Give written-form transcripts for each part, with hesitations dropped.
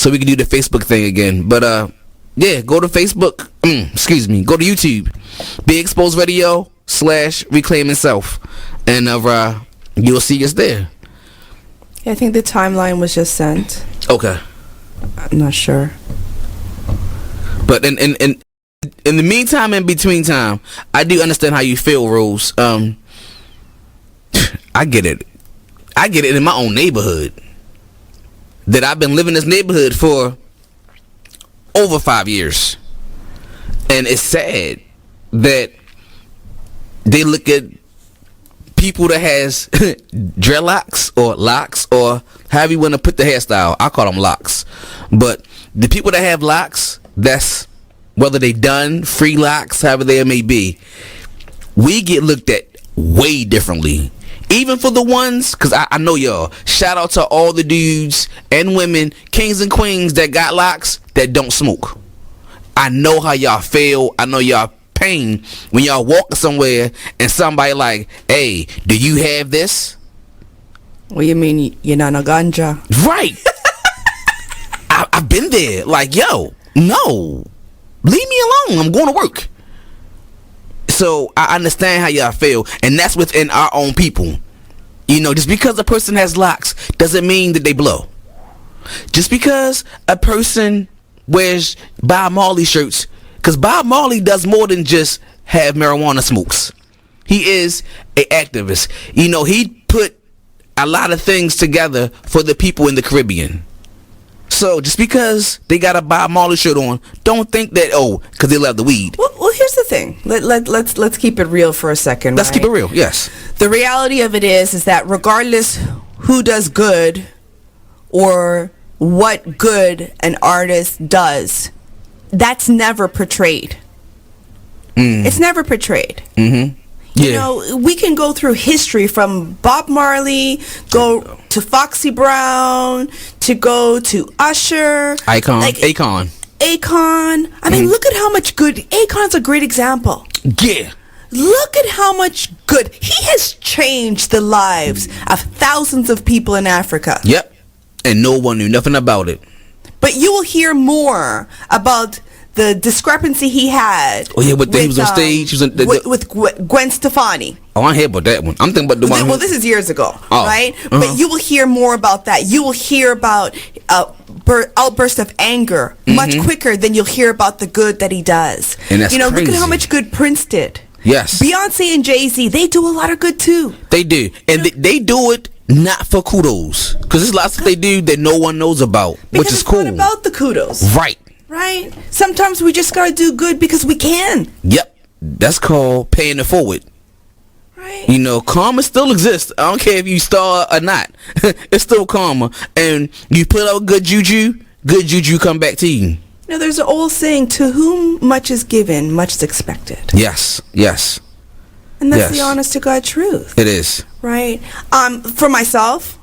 so we can do the Facebook thing again. But yeah, go to Facebook. Go to YouTube, Be Exposed Radio /Reclaiming Self, and you'll see us there. Yeah, I think the timeline was just sent. Okay. I'm not sure. But in the meantime, in between time, I do understand how you feel, Rose. I get it. I get it in my own neighborhood. That I've been living in this neighborhood for over 5 years. And it's sad that they look at people that has dreadlocks or locks, or however you want to put the hairstyle. I call them locks. But the people that have locks, that's whether they done, free locks, however they may be, we get looked at way differently. Even for the ones, because I know y'all, shout out to all the dudes and women, kings and queens that got locks that don't smoke. I know how y'all feel. I know y'all pain when y'all walking somewhere and somebody like, hey, do you have this? What you mean you're not a ganja? Right. I've been there. Like, yo, no, leave me alone. I'm going to work. So I understand how y'all feel, and that's within our own people. You know, just because a person has locks doesn't mean that they blow. Just because a person wears Bob Marley shirts, because Bob Marley does more than just have marijuana smokes. He is an activist. You know, he put a lot of things together for the people in the Caribbean. So just because they got a Bob Marley shirt on, don't think that, because they love the weed. Well, here's the thing. Let's keep it real for a second. Let's keep it real. Yes. The reality of it is that regardless who does good or what good an artist does, that's never portrayed. It's never portrayed. Mm-hmm. Yeah. You know, we can go through history from Bob Marley, go to Foxy Brown, to go to Usher. Akon. I mean, look at how much good. Akon's a great example. Yeah. Look at how much good. He has changed the lives of thousands of people in Africa. Yep. And no one knew nothing about it. But you will hear more about the discrepancy he had. Oh yeah, he was on stage. He was with Gwen Stefani. Oh, I hear about that one. I'm thinking about the one. Well, this is years ago, right? Uh-huh. But you will hear more about that. You will hear about outbursts of anger much quicker than you'll hear about the good that he does. And that's crazy. Look at how much good Prince did. Yes. Beyonce and Jay-Z, they do a lot of good too. They do, and they do it not for kudos, because there's lots that they do that no one knows about, which is cool. It's not about the kudos, right? Right. Sometimes we just gotta do good because we can. Yep. That's called paying it forward. Right. You know, karma still exists. I don't care if you star or not. It's still karma. And you put out good juju come back to you. Now, there's an old saying, to whom much is given, much is expected. Yes. And that's the honest to God truth. It is. Right. For myself,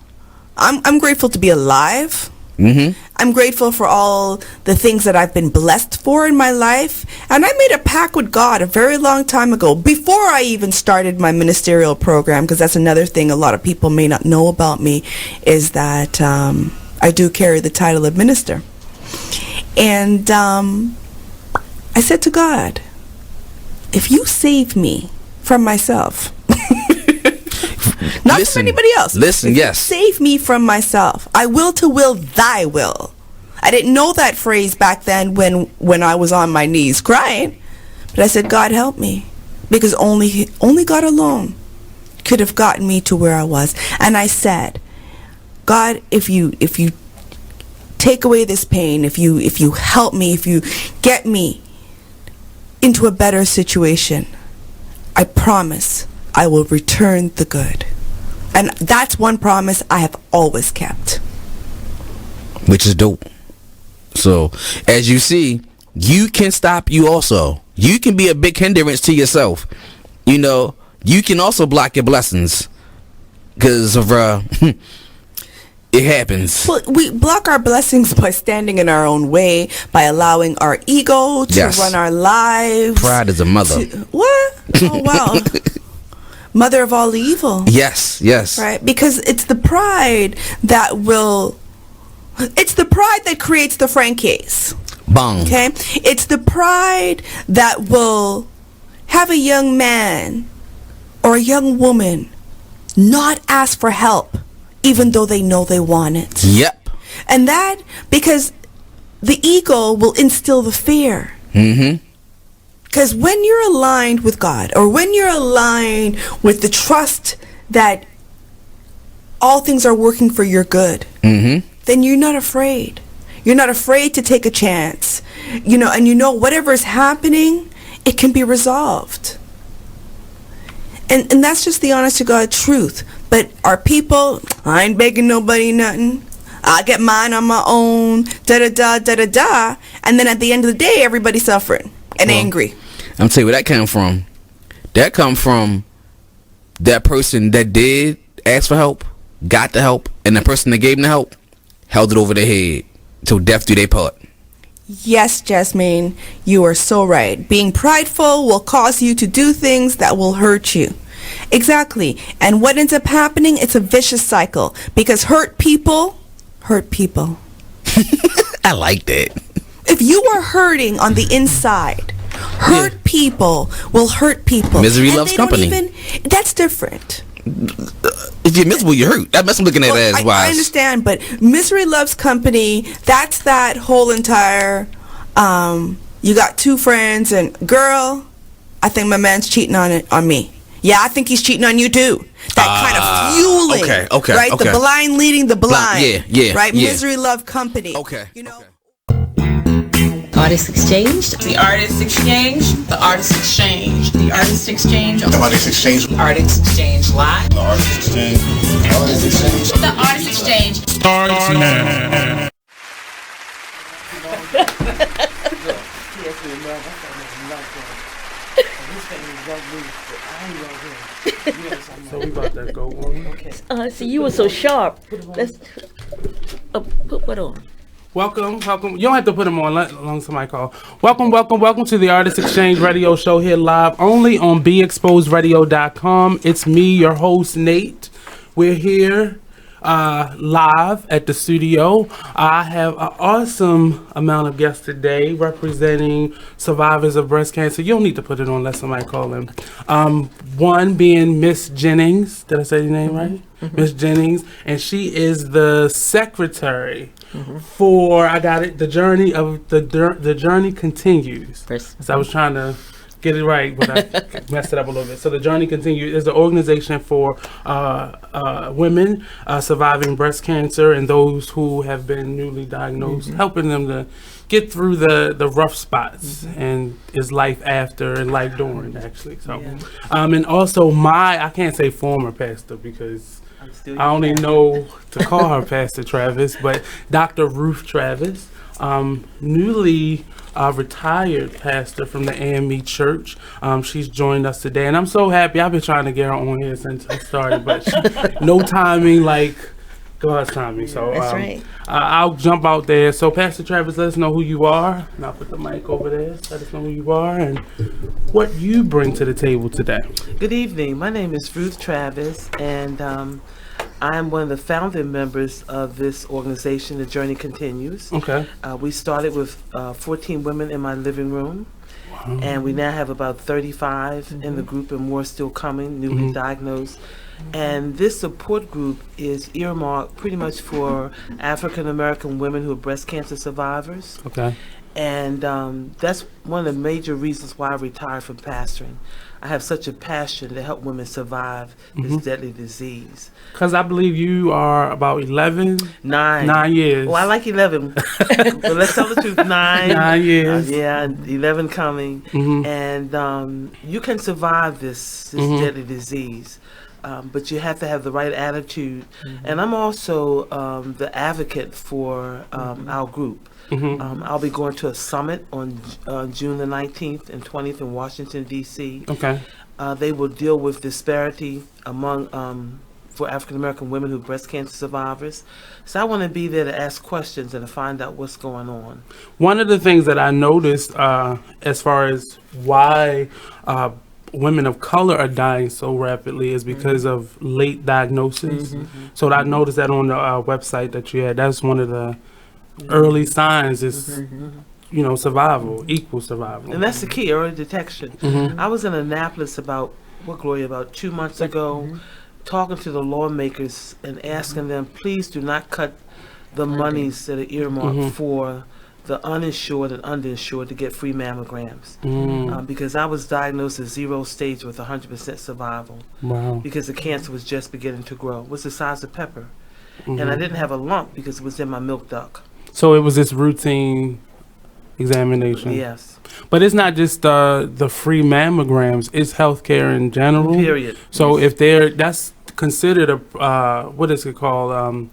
I'm grateful to be alive. Mm-hmm. I'm grateful for all the things that I've been blessed for in my life. And I made a pact with God a very long time ago, before I even started my ministerial program, because that's another thing a lot of people may not know about me, is that I do carry the title of minister. And I said to God, if you save me from myself, not from anybody else. Listen, yes. Save me from myself. I will to will thy will. I didn't know that phrase back then when I was on my knees crying. But I said, God, help me. Because only God alone could have gotten me to where I was. And I said, God, if you take away this pain, if you help me, if you get me into a better situation, I promise I will return the good. And that's one promise I have always kept. Which is dope. So, as you see, you can stop you also. You can be a big hindrance to yourself. You know, you can also block your blessings. Because of, it happens. Well, we block our blessings by standing in our own way, by allowing our ego to run our lives. Pride is a mother. What? Oh, wow. Mother of all evil. Yes. Right? Because it's the pride that will It's the pride that creates the Frankies. Bong. Okay? It's the pride that will have a young man or a young woman not ask for help even though they know they want it. Yep. And that, because the ego will instill the fear. Mm-hmm. Because when you're aligned with God, or when you're aligned with the trust that all things are working for your good, Mm-hmm. then you're not afraid. You're not afraid to take a chance. You know, and you know whatever is happening, it can be resolved. And that's just the honest to God truth. But our people, I ain't begging nobody nothing. I get mine on my own, da-da-da, and then at the end of the day, everybody's suffering and angry. I'm tell you where that came from. That come from that person that did ask for help, got the help, and the person that gave them the help held it over their head till death do they part. Yes, Jasmine, you are so right. Being prideful will cause you to do things that will hurt you. Exactly. And what ends up happening, it's a vicious cycle. Because hurt people hurt people. I like that. If you are hurting on the inside, hurt people will hurt people. Misery And loves they don't company. That's different. If you're miserable, you're hurt. That's what I'm looking at it as wise. I understand, but misery loves company. That's that whole entire, you got two friends and, girl, I think my man's cheating on me. Yeah, I think he's cheating on you too. That kind of fueling. Okay, right? okay. The blind leading the blind. Yeah, right? yeah. Misery love company. Okay. You know? Artist Exchange. The Artist Exchange. The Artist Exchange. The Artist Exchange. The Artist Exchange. Artist Exchange Live. The Artist Exchange. The Artist Exchange. The Artist Exchange. Starts now. So we about to go on. Okay. See, you were so sharp. Let's put what on? Welcome. You don't have to put them on. Let long somebody call. Welcome to the Artist Exchange Radio Show here live only on BeExposedRadio.com. It's me, your host Nate. We're here live at the studio. I have an awesome amount of guests today representing survivors of breast cancer. You don't need to put it on unless somebody call them. One being Miss Jennings. Did I say your name right? Miss Jennings, and she is the secretary for the journey of the journey continues. So I was trying to get it right, but I messed it up a little bit. So the Journey Continues is the organization for women surviving breast cancer and those who have been newly diagnosed, helping them to get through the rough spots and is life after and life during, actually. So, and also I can't say former pastor because I only know to call her Pastor Travis, but Dr.Ruth Travis, newly retired pastor from the AME Church. She's joined us today, and I'm so happy. I've been trying to get her on here since I started, but no timing like God's timing. So That's right. I'll jump out there. So Pastor Travis, let us know who you are, and I'll put the mic over there. Let us know who you are and what you bring to the table today. Good evening. My name is Ruth Travis, and I'm one of the founding members of this organization, The Journey Continues. Okay. We started with 14 women in my living room, and we now have about 35 in the group and more still coming, newly diagnosed. And this support group is earmarked pretty much for African American women who are breast cancer survivors. Okay. And that's one of the major reasons why I retired from pastoring. I have such a passion to help women survive this deadly disease. Because I believe you are about 11? 9 years. Well, I like 11. But let's tell the truth, 9. 9 years. Yeah, 11 coming. And you can survive this deadly disease. But you have to have the right attitude. And I'm also the advocate for our group. I'll be going to a summit on June the 19th and 20th in Washington, D.C. Okay. They will deal with disparity among for African American women who are breast cancer survivors. So I want to be there to ask questions and to find out what's going on. One of the things that I noticed as far as why women of color are dying so rapidly is because of late diagnosis. So I noticed that on the website that you had. That's one of the early signs is, survival, equal survival. And that's the key, early detection. I was in Annapolis about 2 months ago, talking to the lawmakers and asking them, please do not cut the monies that are earmarked for the uninsured and underinsured to get free mammograms. Because I was diagnosed as 0 stage with 100% survival. Wow. Because the cancer was just beginning to grow. It was the size of pepper. And I didn't have a lump because it was in my milk duct. So it was this routine examination. Yes. But it's not just the free mammograms; it's healthcare in general. Period. So if that's considered a what is it called?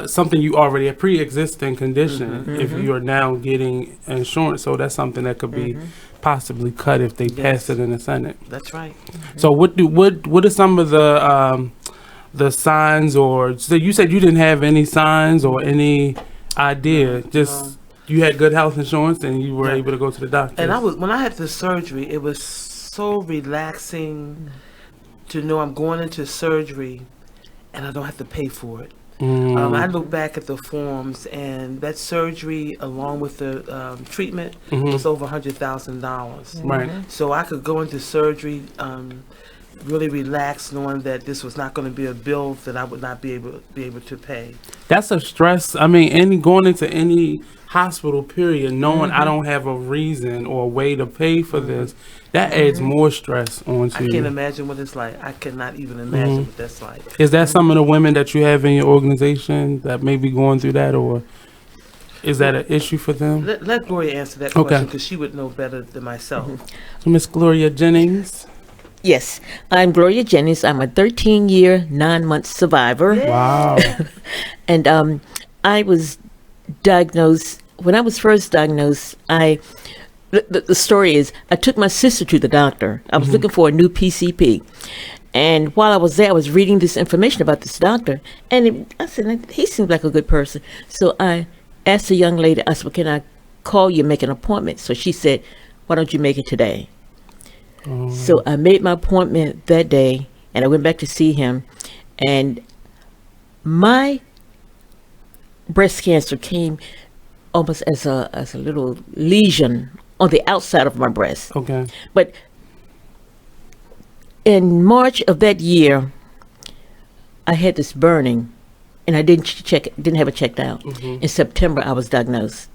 Something you already a pre-existing condition. If you are now getting insurance, so that's something that could be possibly cut if they pass it in the Senate. That's right. So what are some of the signs, or so you said you didn't have any signs or any idea, just you had good health insurance and you were able to go to the doctor. And when I had the surgery, it was so relaxing to know I'm going into surgery and I don't have to pay for it. I look back at the forms, and that surgery, along with the treatment, was over $100,000. Right. So I could go into surgery, really relaxed, knowing that this was not going to be a bill that I would not be able to pay. That's a stress. I mean, going into any hospital period, knowing I don't have a reason or a way to pay for this, that adds more stress onto you. I can't imagine what it's like. I cannot even imagine what that's like. Is that some of the women that you have in your organization that may be going through that, or is that an issue for them? Let Gloria answer that question, because she would know better than myself. So Miss Gloria Jennings. Yes, I'm Gloria Jennings. I'm a 13-year, 9-month survivor. Wow. And I was diagnosed, when I was first diagnosed, the story is, I took my sister to the doctor. I was looking for a new PCP. And while I was there, I was reading this information about this doctor. And I said, he seems like a good person. So I asked the young lady, I said, well, can I call you and make an appointment? So she said, why don't you make it today? So I made my appointment that day, and I went back to see him, and my breast cancer came almost as a little lesion on the outside of my breast. Okay. But in March of that year, I had this burning, and I didn't have it checked out. In September, I was diagnosed,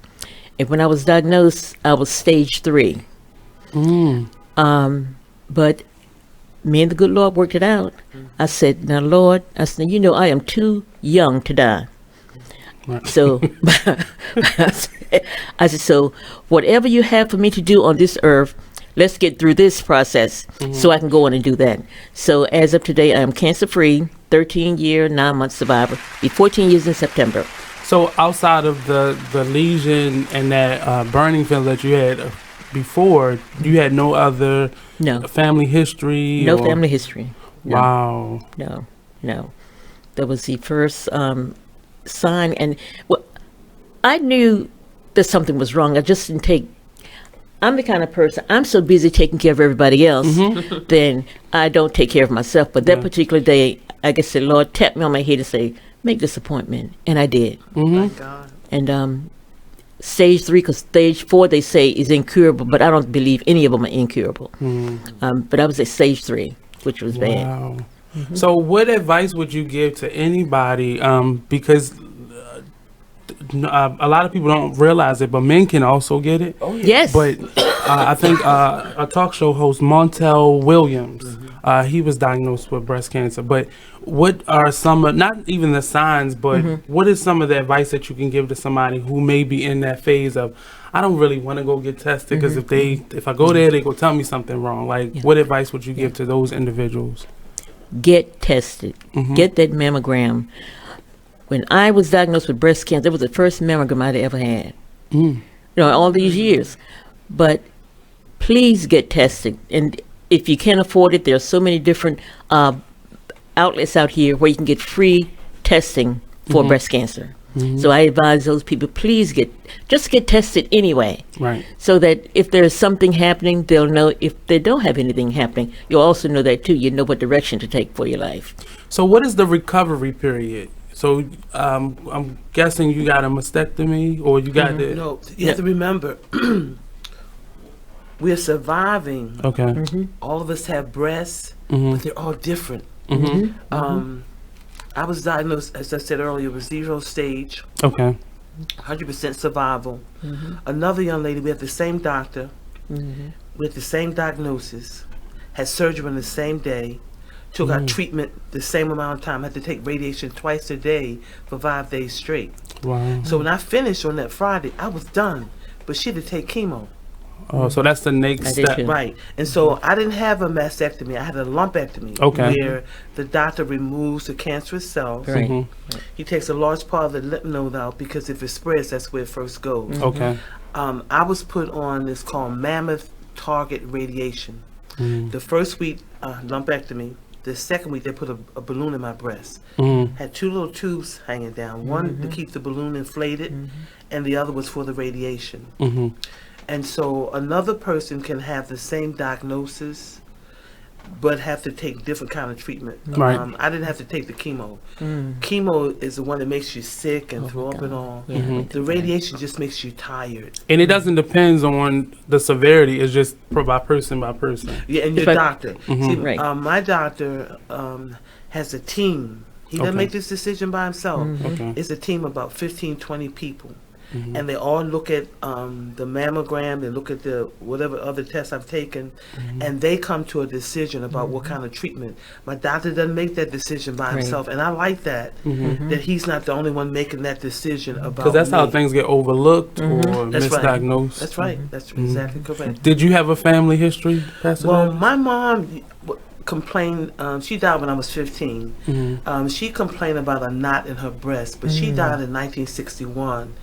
and when I was diagnosed, I was stage 3. But me and the good Lord worked it out. I said, now, Lord, I said, I am too young to die. Right. So I said, so whatever you have for me to do on this earth, let's get through this process so I can go on and do that. So as of today, I am cancer-free, 13-year, 9-month survivor, be 14 years in September. So outside of the lesion and that burning feeling that you had before, you had no other family history? No family history. No. Wow. No. That was the first sign. And I knew that something was wrong. I just didn't take... I'm the kind of person, I'm so busy taking care of everybody else, then I don't take care of myself. But that particular day, I guess the Lord tapped me on my head and say, make this appointment. And I did. My God. And stage 3, because stage 4 they say is incurable, but I don't believe any of them are incurable. But I was at stage 3, which was bad. Wow. So what advice would you give to anybody, because a lot of people don't realize it, but men can also get it. Yes. But I think a talk show host, Montel Williams, he was diagnosed with breast cancer. But what are some of, not even the signs, but what is some of the advice that you can give to somebody who may be in that phase of, I don't really want to go get tested, because if I go there, they go tell me something wrong. Like, what advice would you give to those individuals? Get tested. Get that mammogram. When I was diagnosed with breast cancer, it was the first mammogram I'd ever had. All these years. But please get tested. And if you can't afford it, there are so many different outlets out here where you can get free testing for breast cancer. So I advise those people, please get tested anyway. Right. So that if there's something happening, they'll know. If they don't have anything happening, you'll also know that too. You know what direction to take for your life. So what is the recovery period? So I'm guessing you got a mastectomy, or you got the No, you have to remember, we're surviving. okay. All of us have breasts, Mhm. but they're all different. I was diagnosed, as I said earlier, with 0 stage, Okay. 100% survival. Another young lady, we had the same doctor, with the same diagnosis, had surgery on the same day, took our treatment the same amount of time, had to take radiation twice a day for 5 days straight. Wow. So when I finished on that Friday, I was done, but she had to take chemo. Oh, so that's the next I did step. too. Right. And so I didn't have a mastectomy. I had a lumpectomy. Okay. Where the doctor removes the cancerous cells. Right. Mhm. He takes a large part of the lymph node out because if it spreads, that's where it first goes. Okay. I was put on this called mammoth target radiation. The first week, lumpectomy. The second week, they put a balloon in my breast. Had 2 little tubes hanging down. One to keep the balloon inflated, and the other was for the radiation. And so another person can have the same diagnosis, but have to take different kind of treatment. Right. I didn't have to take the chemo. Chemo is the one that makes you sick and throw up and all. The radiation just makes you tired. And it doesn't depend on the severity. It's just by person by person. Yeah, and your If I- doctor. See, Right. my doctor has a team. He doesn't Okay. make this decision by himself. Okay. It's a team of about 15, 20 people. And they all look at the mammogram, they look at the whatever other tests I've taken, and they come to a decision about what kind of treatment. My doctor doesn't make that decision by himself, and I like that, that he's not the only one making that decision about Because that's how me. things get overlooked or That's right. misdiagnosed. That's right. That's exactly correct. Did you have a family history, Pastor? Well, Davis? my mom complained, she died when I was 15. She complained about a knot in her breast, but she died in 1961.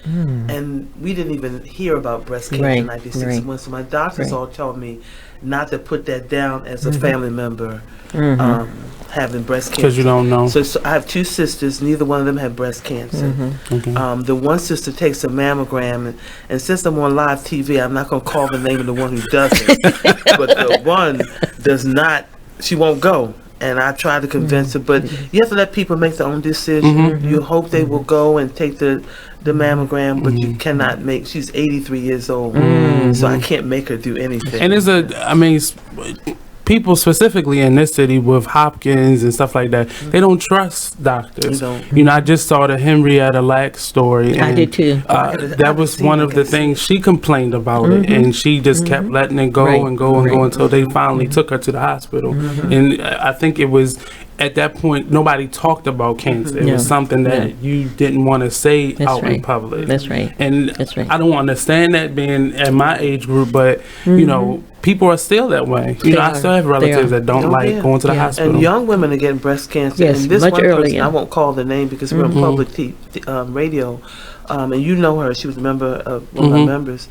And we didn't even hear about breast cancer in Right, 1961. So my doctors Right. all told me not to put that down as a family member having breast cancer. Because you don't know. So I have 2 sisters. Neither one of them had breast cancer. The one sister takes a mammogram, and since I'm on live TV, I'm not going to call the name of the one who doesn't. But the one does not. She won't go. And I try to convince her, but you have to let people make their own decision. You hope they will go and take the mammogram, but you cannot make. She's 83 years old, so I can't make her do anything. And people specifically in this city with Hopkins and stuff like that, they don't trust doctors. They don't. You know, I just saw the Henrietta Lacks story. I and, did too. That was one of the things she complained about it, and she just kept letting it go Right. and go and go Right. until they finally took her to the hospital. And I think it was at that point nobody talked about cancer. It No. was something that you didn't want to say That's out in right. public. That's right. And That's right. I don't understand that being at my age group, but you know, people are still that way. You They know, I are. still have They relatives are. that don't Oh, like yeah. going to the Yeah. hospital. And young women are getting breast cancer. Yes, and this much one person, earlier. I won't call the name because we're on public radio, and you know her. She was a member of one of my members.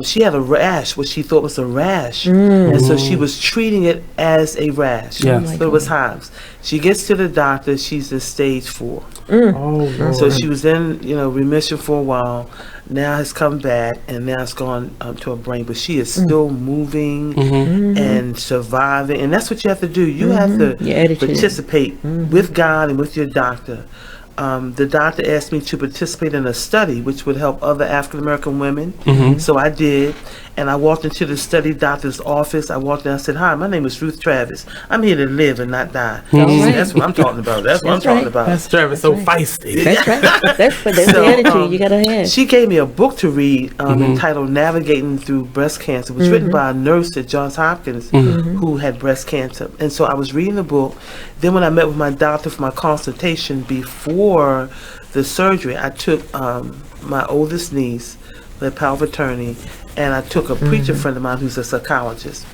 She had a rash, what she thought was a rash, and so she was treating it as a rash. Yes. So it was hives. She gets to the doctor. She's in stage 4. Oh, Lord. So she was in, remission for a while. Now it's come back, and now it's gone to her brain. But she is still moving and surviving, and that's what you have to do. You have to Your attitude. participate with God and with your doctor. The doctor asked me to participate in a study which would help other African American women. So I did. And I walked into the study doctor's office. I walked in and I said, "Hi, my name is Ruth Travis. I'm here to live and not die." right. That's what I'm talking about. That's what I'm That's talking right. about. That's Travis, so feisty. That's right. That's So, the attitude you gotta have. She gave me a book to read entitled "Navigating Through Breast Cancer." It was written by a nurse at Johns Hopkins who had breast cancer. And so I was reading the book. Then when I met with my doctor for my consultation before the surgery, I took my oldest niece, the power of attorney, and I took a preacher friend of mine who's a psychologist.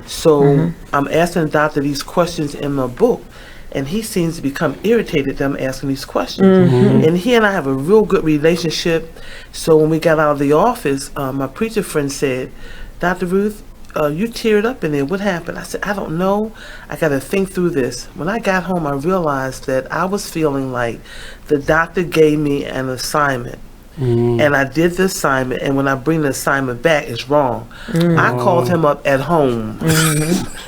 So I'm asking the doctor these questions in my book, and he seems to become irritated that I'm asking these questions. And he and I have a real good relationship. So when we got out of the office, my preacher friend said, "Dr. Ruth, you teared up in there. What happened?" I said, "I don't know. I got to think through this." When I got home, I realized that I was feeling like the doctor gave me an assignment and I did the assignment, and when I bring the assignment back, it's wrong. I called him up at home,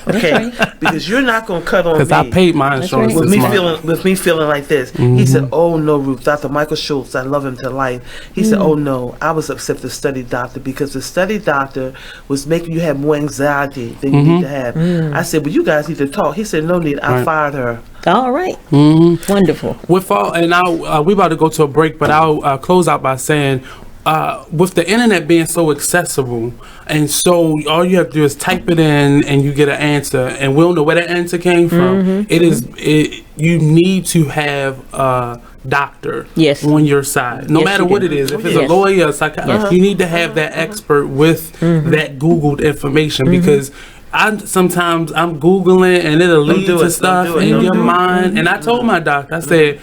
okay, because you're not going to cut on me. Because I paid my insurance with this me month. feeling like this. He said, "Oh no, Ruth, Dr. Michael Schultz, I love him to life." He said, "Oh no, I was upset with the study doctor because the study doctor was making you have more anxiety than you need to have." I said, "Well, you guys need to talk." He said, "No need, I fired her." All right. Wonderful. With all, and now we about to go to a break, but I'll close out by saying, with the internet being so accessible, and so all you have to do is type it in, and you get an answer, and we don't know where that answer came from. You need to have a doctor on your side, no matter what it is. If it's a lawyer, a psychiatrist, you need to have that expert with that Googled information, because sometimes I'm Googling and it'll lead to stuff in your mind. And I told my doctor, I said,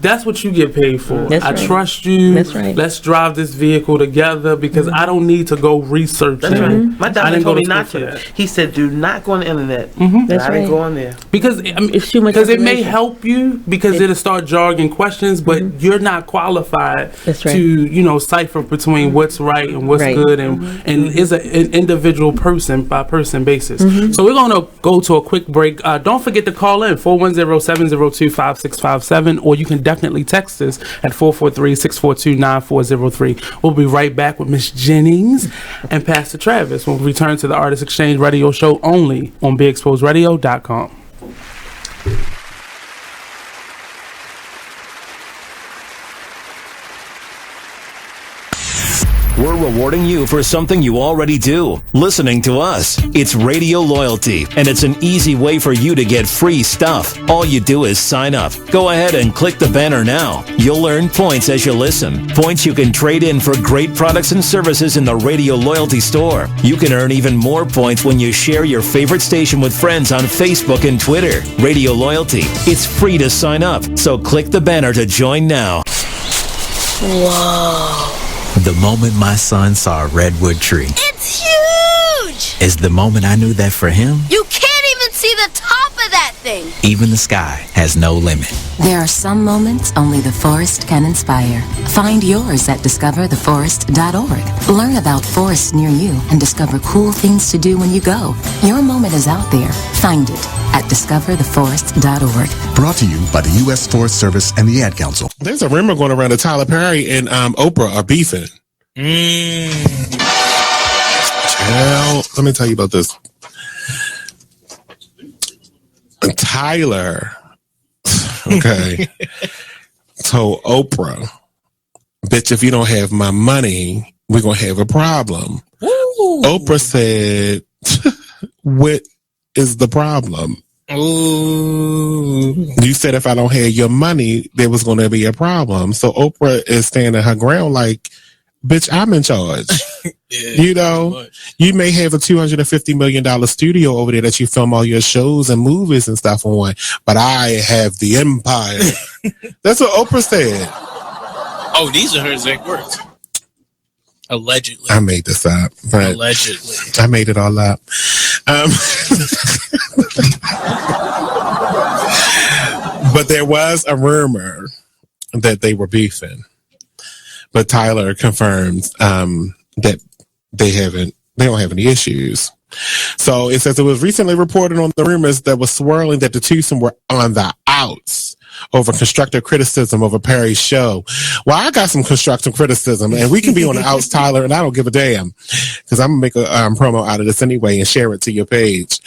that's what you get paid for. I trust you. That's right. Let's drive this vehicle together, because I don't need to go research. That's right. My doctor told me not to. He said, "Do not go on the internet." That's I didn't go on there. Because it's too much. Because it may help you, because it'll start jarring questions, but you're not qualified to cipher between what's right and what's good, and it's an individual person by person basis. So we're gonna go to a quick break. Don't forget to call in 410-702-5657, or you can definitely text us at 443-642-9403. We'll be right back with Miss Jennings and Pastor Travis when we return to the Artist Exchange Radio Show, only on BeExposedRadio.com. We're rewarding you for something you already do, listening to us. It's Radio Loyalty, and it's an easy way for you to get free stuff. All you do is sign up. Go ahead and click the banner now. You'll earn points as you listen. Points you can trade in for great products and services in the Radio Loyalty store. You can earn even more points when you share your favorite station with friends on Facebook and Twitter. Radio Loyalty. It's free to sign up, so click the banner to join now. Whoa. The moment my son saw a redwood tree. It's huge! Is the moment I knew that for him, You can't even see the top of that thing! even the sky has no limit. There are some moments only the forest can inspire. Find yours at discovertheforest.org. Learn about forests near you and discover cool things to do when you go. Your moment is out there. Find it at discovertheforest.org. Brought to you by the U.S. Forest Service and the Ad Council. There's a rumor going around that Tyler Perry and Oprah are beefing. Well, let me tell you about this. Tyler, okay, told Oprah, "Bitch, if you don't have my money, we're going to have a problem." Ooh. Oprah said, "What is the problem?" Ooh. You said if I don't have your money, there was going to be a problem. So Oprah is standing her ground like, bitch, I'm in charge. You may have a $250 million studio over there that you film all your shows and movies and stuff on, but I have the empire. That's what Oprah said. Oh, these are her exact words. Allegedly. I made this up. But allegedly. I made it all up. But there was a rumor that they were beefing. But Tyler confirms that they don't have any issues. So it says it was recently reported on the rumors that was swirling that the twosome were on the outs over constructive criticism of a Perry show. Well, I got some constructive criticism, and we can be on the outs, Tyler, and I don't give a damn, because I'm going to make a promo out of this anyway and share it to your page.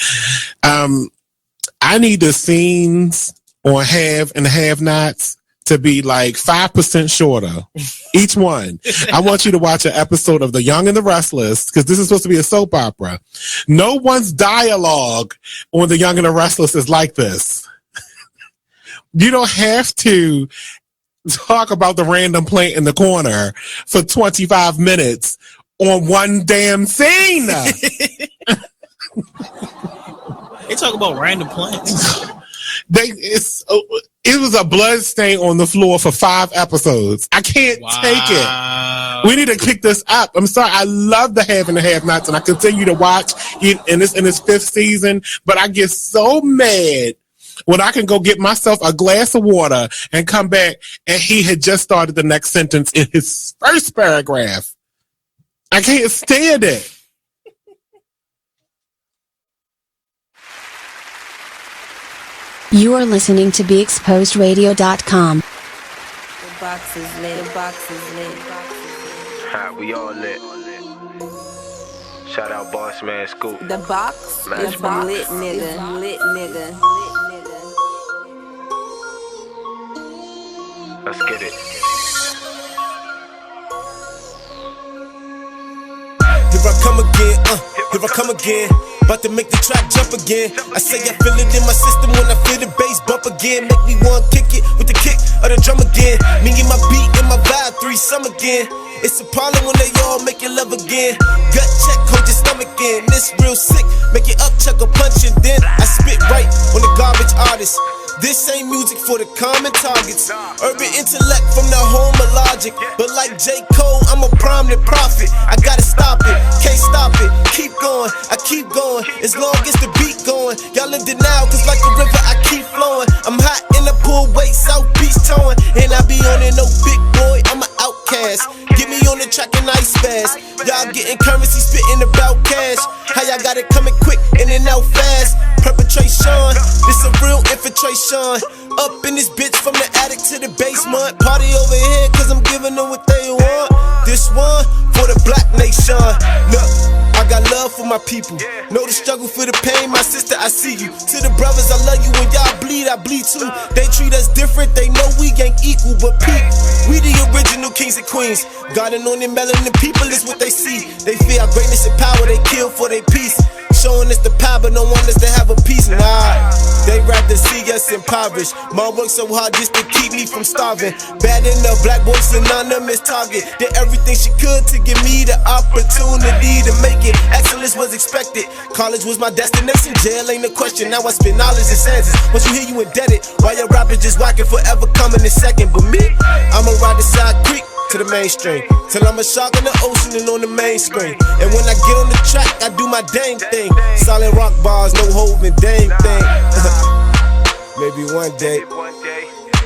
I need the scenes on Have and Have Nots to be like 5% shorter, each one. I want you to watch an episode of The Young and the Restless, because this is supposed to be a soap opera. No one's dialogue on The Young and the Restless is like this. You don't have to talk about the random plant in the corner for 25 minutes on one damn scene. They talk about random plants. It was a blood stain on the floor for 5 episodes. I can't take it. We need to kick this up. I'm sorry. I love the Have and the Have Nots, and I continue to watch it in its 5th season, but I get so mad when I can go get myself a glass of water and come back and he had just started the next sentence in his first paragraph. I can't stand it. You are listening to BeExposedRadio.com. The box is lit, the box is lit. Ha, we all lit. Shout out Boss Man Scoop. The box is from lit nigga, lit nigga. Let's get it. Here I come again, here I come again. About to make the track jump again. I say I feel it in my system when I feel the bass bump again. Make me want to kick it with the kick of the drum again. Me and my beat and my vibe, threesome again. It's a problem when they all making love again. Gut check, hold your stomach in. This real sick, make it up, chuck a punch and then I spit right on the garbage artist. This ain't music for the common targets. Urban intellect from the home of logic. But like J. Cole, I'm a prominent prophet. I gotta stop it, can't stop it. Keep going, I keep going. As long as the beat going. Y'all in denial, cause like a river I keep flowing. I'm hot in the pool, wait, South Beach towing. And I be on it, no big boy, I'm an outcast. Get me on the track and ice fast. Y'all getting currency, spitting about cash. How y'all got it coming quick, in and out fast. Perpetration, this a real infiltration. Up in this bitch from the attic to the basement. Party over here cause I'm giving them what they want. This one for the black nation. Look, I got love for my people. Know the struggle for the pain, my sister, I see you. To the brothers, I love you. When y'all bleed, I bleed too. They treat us different, they know we ain't equal. But peak, we the original kings and queens. God anointed melanin people is what they see. They fear our greatness and power, they kill for their peace. Showing us the power, but don't want us to have a peace. Nah, they rather see us impoverished. Mom worked so hard just to keep me from starving. Bad enough, black boy synonymous target. Did everything she could to give me the opportunity to make it. Excellence was expected. College was my destination. Jail ain't a question. Now I spend knowledge and senses. Once you hear you indebted, while your rappers just whacking forever coming in second. But me, I'ma ride the side creek to the mainstream, till I'm a shark in the ocean and on the main screen. And when I get on the track, I do my dang thing. Solid rock bars, no hove and dang thing. Maybe one day,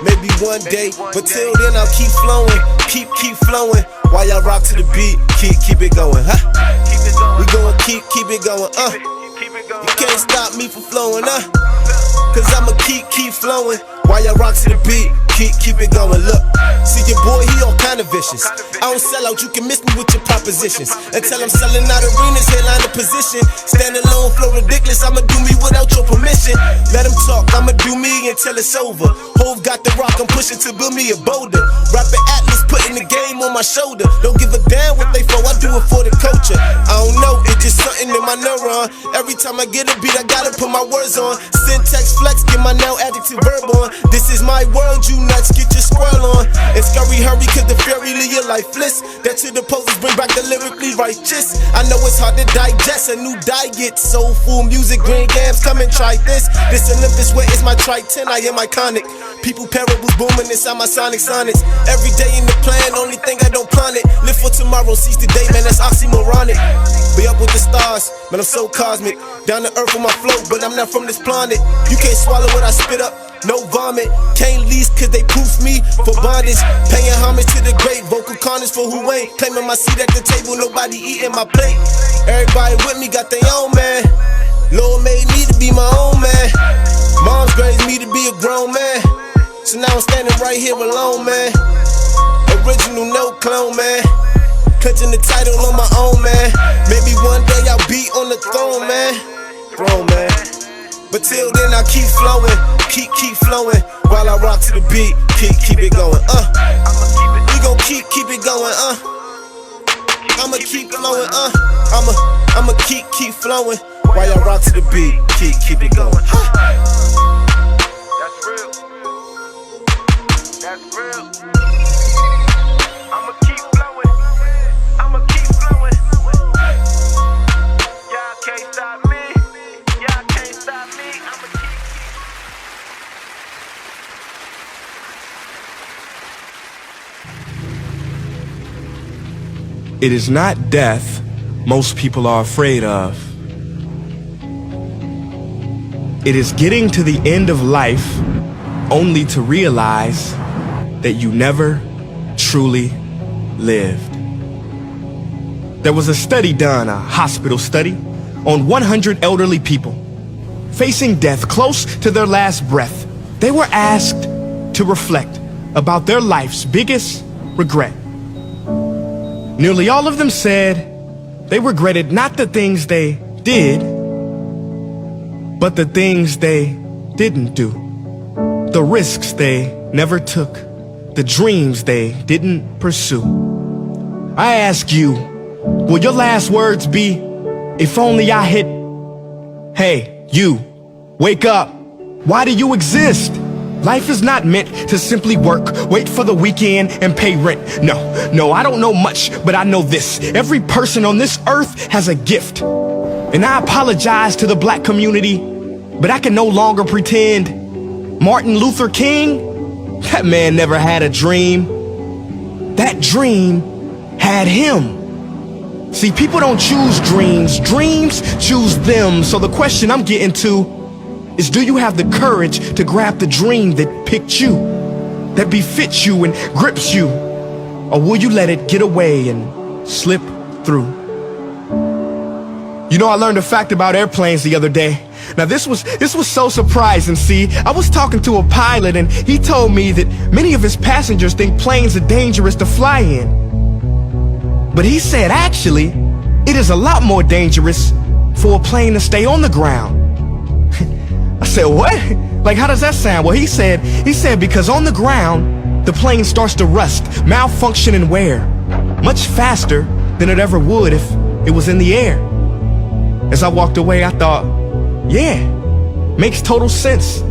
maybe one day, but till then I'll keep flowing, keep flowing. While y'all rock to the beat, keep it going, huh? We gon' keep it going, You can't stop me from flowing, Cause I'ma keep flowing. While y'all rock to the beat, keep it going. Look, see your boy, he all kind of vicious. I don't sell out, you can miss me with your propositions. Until I'm selling out arenas, headline the position. Stand alone, flow ridiculous, I'ma do me without your permission. Let him talk, I'ma do me until it's over. Hove got the rock, I'm pushing to build me a boulder. Rapping Atlas, putting the game on my shoulder. Don't give a damn what they for, I do it for the culture. I don't know, it's just something in my neuron. Every time I get a beat, I gotta put my words on. Syntax flex, get my now adjective verb on. This is my world, you nuts, get your squirrel on. And scurry hurry, cause the fury leave your lifeless. That to the poses bring back the lyrically righteous. I know it's hard to digest a new diet. Soulful music, green gams, come and try this. This Olympus where it's my Triton, I am iconic. People parables booming inside my sonic sonnets. Every day in the plan, only thing I don't plan it. Live for tomorrow, seize the day, man, that's oxymoronic. Be up with the stars, man, I'm so cosmic. Down to earth with my flow, but I'm not from this planet. You can't swallow what I spit up, no vomit. Can't lease cause they proof me for bondage. Paying homage to the great, vocal carnage for who ain't. Claiming my seat at the table, nobody eating my plate. Everybody with me got their own man. Lord made me to be my own man. Mom's raised me to be a grown man. So now I'm standing right here alone, man. Original, no clone, man. Clutching the title on my own, man. Maybe one day I'll be on the throne, man. But till then I keep flowing, keep flowing. While I rock to the beat, keep it going, We gon' keep it going, I'ma keep flowing, I'ma keep flowing. While y'all rock to the beat, keep it going, That's real. I'ma keep flowing. Y'all can't stop me. I'ma keep. It is not death most people are afraid of. It is getting to the end of life only to realize that you never truly lived. There was a study done, a hospital study, on 100 elderly people facing death close to their last breath. They were asked to reflect about their life's biggest regret. Nearly all of them said they regretted not the things they did, but the things they didn't do. The risks they never took, the dreams they didn't pursue. I ask you, will your last words be, if only I hit, hey, you, wake up. Why do you exist? Life is not meant to simply work, wait for the weekend, and pay rent. No, I don't know much, but I know this. Every person on this earth has a gift. And I apologize to the black community, but I can no longer pretend. Martin Luther King, that man never had a dream. That dream had him. See, people don't choose dreams. Dreams choose them. So the question I'm getting to is, do you have the courage to grab the dream that picked you, that befits you and grips you? Or will you let it get away and slip through? You know, I learned a fact about airplanes the other day. Now this was so surprising. See, I was talking to a pilot and he told me that many of his passengers think planes are dangerous to fly in. But he said actually, it is a lot more dangerous for a plane to stay on the ground. I said, what? Like, how does that sound? Well, he said because on the ground, the plane starts to rust, malfunction, and wear much faster than it ever would if it was in the air. As I walked away, I thought, yeah, makes total sense.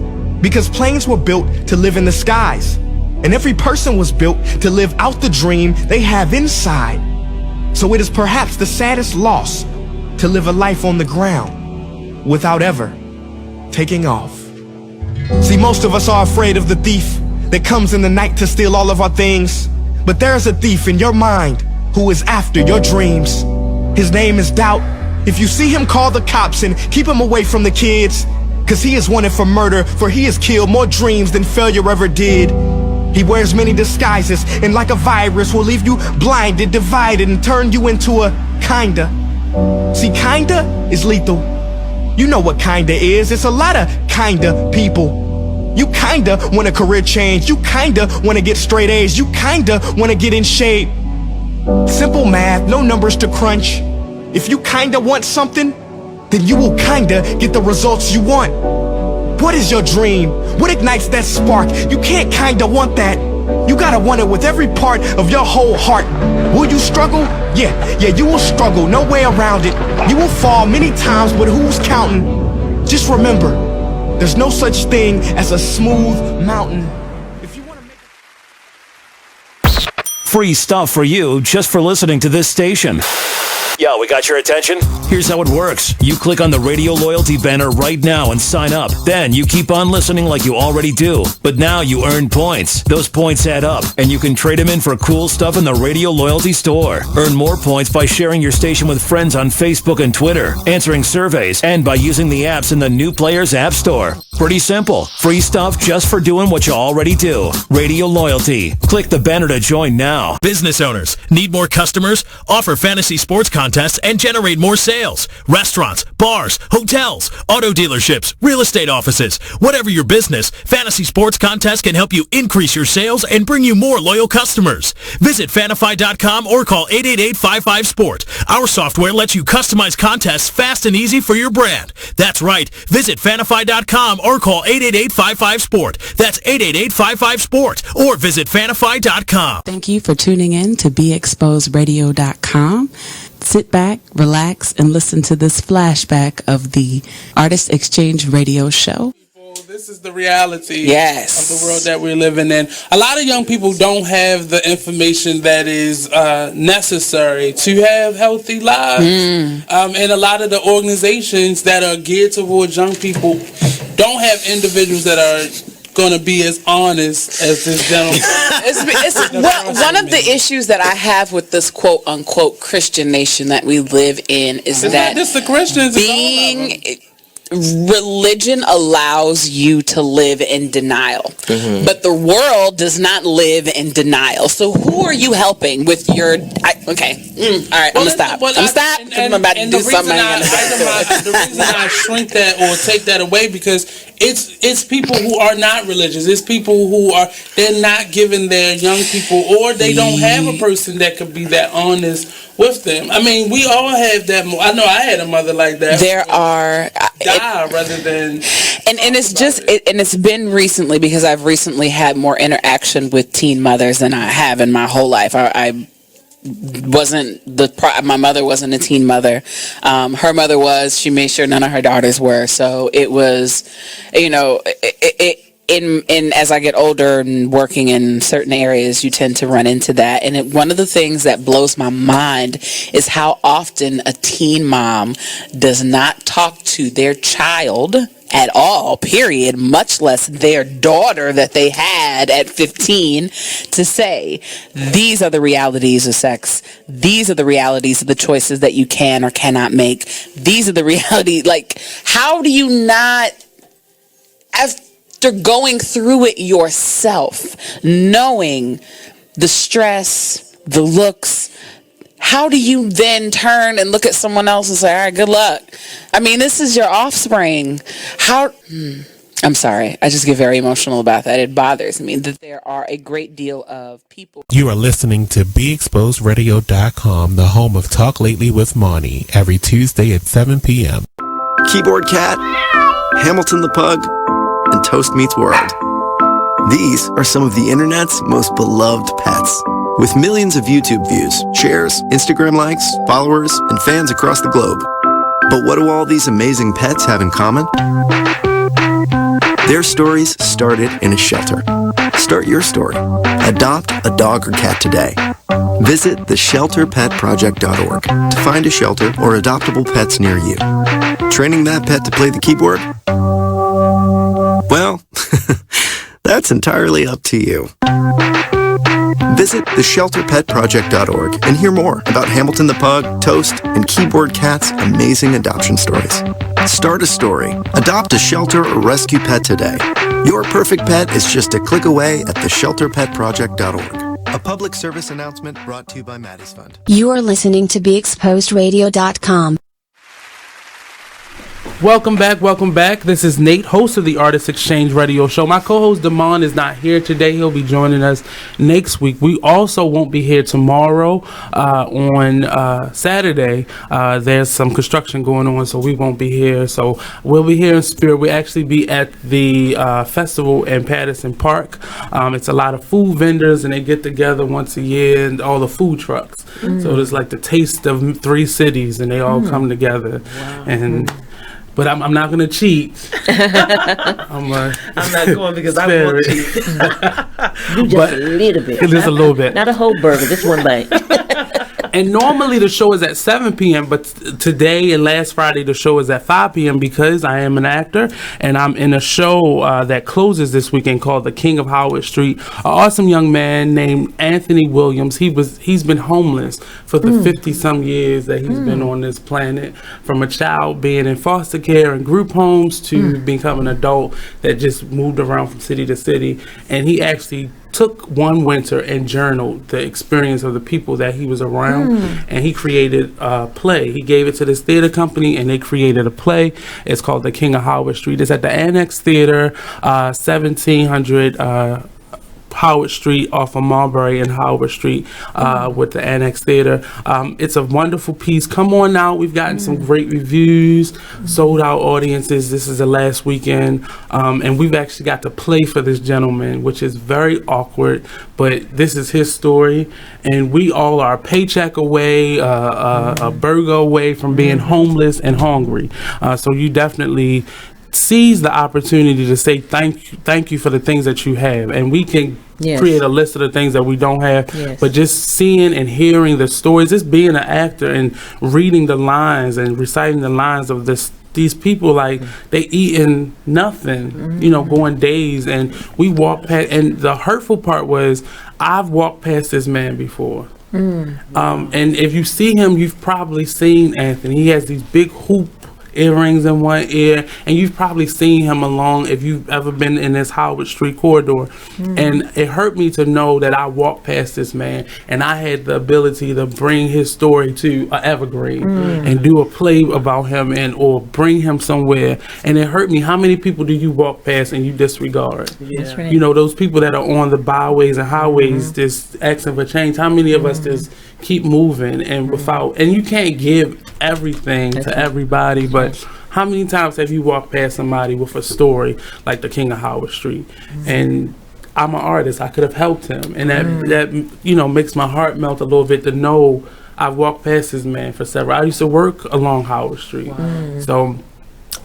Because planes were built to live in the skies. And every person was built to live out the dream they have inside. So it is perhaps the saddest loss to live a life on the ground without ever taking off. See, most of us are afraid of the thief that comes in the night to steal all of our things. But there is a thief in your mind who is after your dreams. His name is doubt. If you see him, call the cops and keep him away from the kids. Cause he is wanted for murder, for he has killed more dreams than failure ever did. He wears many disguises and like a virus will leave you blinded, divided, and turn you into a kinda. See, kinda is lethal. You know what kinda is. It's a lot of kinda people. You kinda want a career change. You kinda want to get straight A's. You kinda want to get in shape. Simple math, no numbers to crunch. If you kinda want something, then you will kinda get the results you want. What is your dream? What ignites that spark? You can't kinda want that. You gotta want it with every part of your whole heart. Will you struggle? Yeah, you will struggle, no way around it. You will fall many times, but who's counting? Just remember, there's no such thing as a smooth mountain. Free stuff for you just for listening to this station. Yo, we got your attention? Here's how it works. You click on the Radio Loyalty banner right now and sign up. Then you keep on listening like you already do. But now you earn points. Those points add up, and you can trade them in for cool stuff in the Radio Loyalty store. Earn more points by sharing your station with friends on Facebook and Twitter, answering surveys, and by using the apps in the New Players App Store. Pretty simple. Free stuff just for doing what you already do. Radio Loyalty. Click the banner to join now. Business owners, need more customers? Offer fantasy sports contests and generate more sales. Restaurants, bars, hotels, auto dealerships, real estate offices. Whatever your business, Fantasy Sports Contests can help you increase your sales and bring you more loyal customers. Visit Fanify.com or call 888-55-SPORT. Our software lets you customize contests fast and easy for your brand. That's right. Visit Fanify.com or call 888-55-SPORT. That's 888-55-SPORT or visit Fanify.com. Thank you for tuning in to BeExposedRadio.com. Sit back, relax, and listen to this flashback of the Artist Exchange Radio Show. This is the reality yes. of the world that we're living in. A lot of young people don't have the information that is necessary to have healthy lives. And a lot of the organizations that are geared towards young people don't have individuals that are going to be as honest as this gentleman. One of the issues that I have with this quote unquote Christian nation that we live in is it's that not just the Christians, religion allows you to live in denial, but the world does not live in denial. So who are you helping with your? All right, I'm gonna stop. I'm stop. I'm about to do something. The reason I shrink that or take that away because it's people who are not religious. It's people who they're not giving their young people, or they don't have a person that could be that honest with them. I mean, we all have that. I know I had a mother like that. There are rather than and it's just and it's been recently because I've recently had more interaction with teen mothers than I have in my whole life. I wasn't my mother wasn't a teen mother. Her mother was. She made sure none of her daughters were. So it was, in as I get older and working in certain areas, you tend to run into that. And one of the things that blows my mind is how often a teen mom does not talk to their child at all, period, much less their daughter that they had at 15 to say, these are the realities of sex. These are the realities of the choices that you can or cannot make. These are the reality. Like, how do you not, after going through it yourself, knowing the stress, the looks, how do you then turn and look at someone else and say, all right, good luck? I mean, this is your offspring. I'm sorry. I just get very emotional about that. It bothers me that there are a great deal of people. You are listening to BeExposedRadio.com, the home of Talk Lately with Monty, every Tuesday at 7 p.m. Keyboard Cat, Hamilton the Pug, and Toast Meets World. These are some of the internet's most beloved pets. With millions of YouTube views, shares, Instagram likes, followers, and fans across the globe. But what do all these amazing pets have in common? Their stories started in a shelter. Start your story. Adopt a dog or cat today. Visit theshelterpetproject.org to find a shelter or adoptable pets near you. Training that pet to play the keyboard? Well, that's entirely up to you. Visit theshelterpetproject.org and hear more about Hamilton the Pug, Toast, and Keyboard Cat's amazing adoption stories. Start a story, adopt a shelter or rescue pet today. Your perfect pet is just a click away at theshelterpetproject.org. A public service announcement brought to you by Maddie's Fund. You are listening to BeExposedRadio.com. Welcome back. This is Nate, host of the Artist Exchange Radio Show. My co-host Damonn is not here today. He'll be joining us next week. We also won't be here tomorrow on Saturday. There's some construction going on, so we won't be here. So we'll be here in spirit. We'll actually be at the festival in Patterson Park. It's a lot of food vendors, and they get together once a year, and all the food trucks. So it's like the taste of 3 cities, and they all come together. Wow. But I'm not going to cheat. I'm not going because I won't cheat. You just a little bit. Just a little bit. Not a whole burger, just one bite. And normally the show is at 7 p.m., but today and last Friday the show is at 5 p.m. because I am an actor and I'm in a show that closes this weekend called The King of Howard Street. An awesome young man named Anthony Williams. He's been homeless for the 50-some years that he's been on this planet, from a child being in foster care and group homes to become an adult that just moved around from city to city. And he actually took one winter and journaled the experience of the people that he was around, and he created a play. He gave it to this theater company, and they created a play. It's called The King of Howard Street. It's at the Annex Theater, 1700 Howard Street off of Marbury and Howard Street with the Annex Theater. It's a wonderful piece. Come on out. We've gotten some great reviews, sold out audiences. This is the last weekend. And we've actually got to play for this gentleman, which is very awkward, but this is his story. And we all are a paycheck away, a burger away from being homeless and hungry. So you definitely seize the opportunity to say thank you for the things that you have, and we can create a list of the things that we don't have. But just seeing and hearing the stories, just being an actor and reading the lines and reciting the lines of these people, like they eating nothing, going days, and we walk past. And the hurtful part was, I've walked past this man before. And if you see him, you've probably seen Anthony. He has these big hoop earrings in one ear, and you've probably seen him along if you've ever been in this Howard Street corridor. And it hurt me to know that I walked past this man and I had the ability to bring his story to an evergreen and do a play about him and or bring him somewhere. And it hurt me. How many people do you walk past and you disregard? That's right. You know, those people that are on the byways and highways just asking for change. How many of us just keep moving and without, and you can't give everything to everybody, but how many times have you walked past somebody with a story like the King of Howard Street? And I'm an artist, I could have helped him, and that you know makes my heart melt a little bit to know I've walked past this man for several. I used to work along Howard Street, so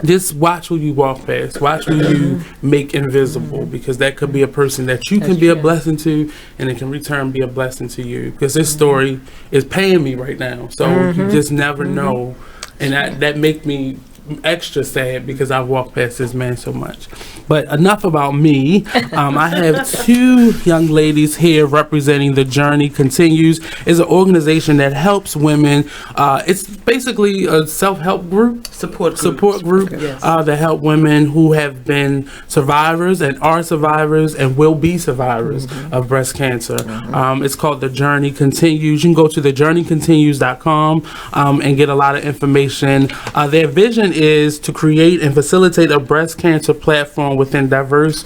just watch who you walk past, watch who you make invisible, because that could be a person that you can be a blessing to, and it can return be a blessing to you, because this story is paying me right now, so you just never know. And that make me extra sad because I've walked past this man so much. But enough about me. I have two young ladies here representing The Journey Continues. It's an organization that helps women. It's basically a self-help group, support group that help women who have been survivors and are survivors and will be survivors of breast cancer. It's called The Journey Continues. You can go to thejourneycontinues.com and get a lot of information. Their vision is to create and facilitate a breast cancer platform within diverse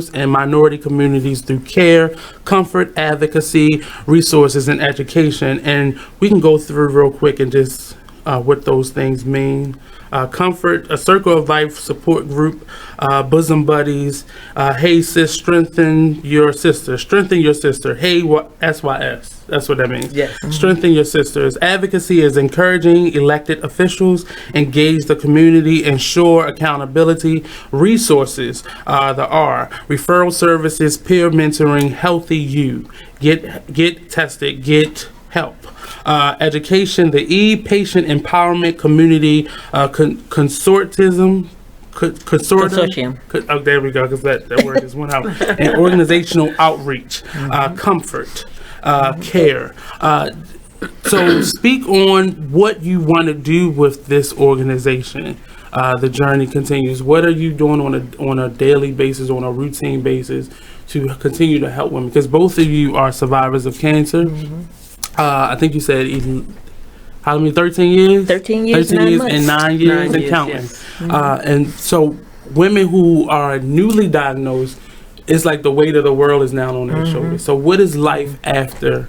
and minority communities through care, comfort, advocacy, resources, and education. And we can go through real quick and just what those things mean. Comfort, a circle of life support group, bosom buddies, hey sis, strengthen your sister, hey SYS, that's what that means. Yes. Strengthen your sisters. Advocacy is encouraging elected officials, engage the community, ensure accountability. Resources, the R, referral services, peer mentoring, healthy you, get tested, get help. Education, the E, patient empowerment, community consortium. Oh, there we go, because that word just went out. And organizational outreach, comfort, care. So speak on what you want to do with this organization. The Journey Continues. What are you doing on a daily basis, on a routine basis, to continue to help women? Because both of you are survivors of cancer. I think you said how many? 13 years. 13 years, 13 years, 9 and 9 years and counting. Yes. And so, women who are newly diagnosed, it's like the weight of the world is now on their shoulders. So, what is life after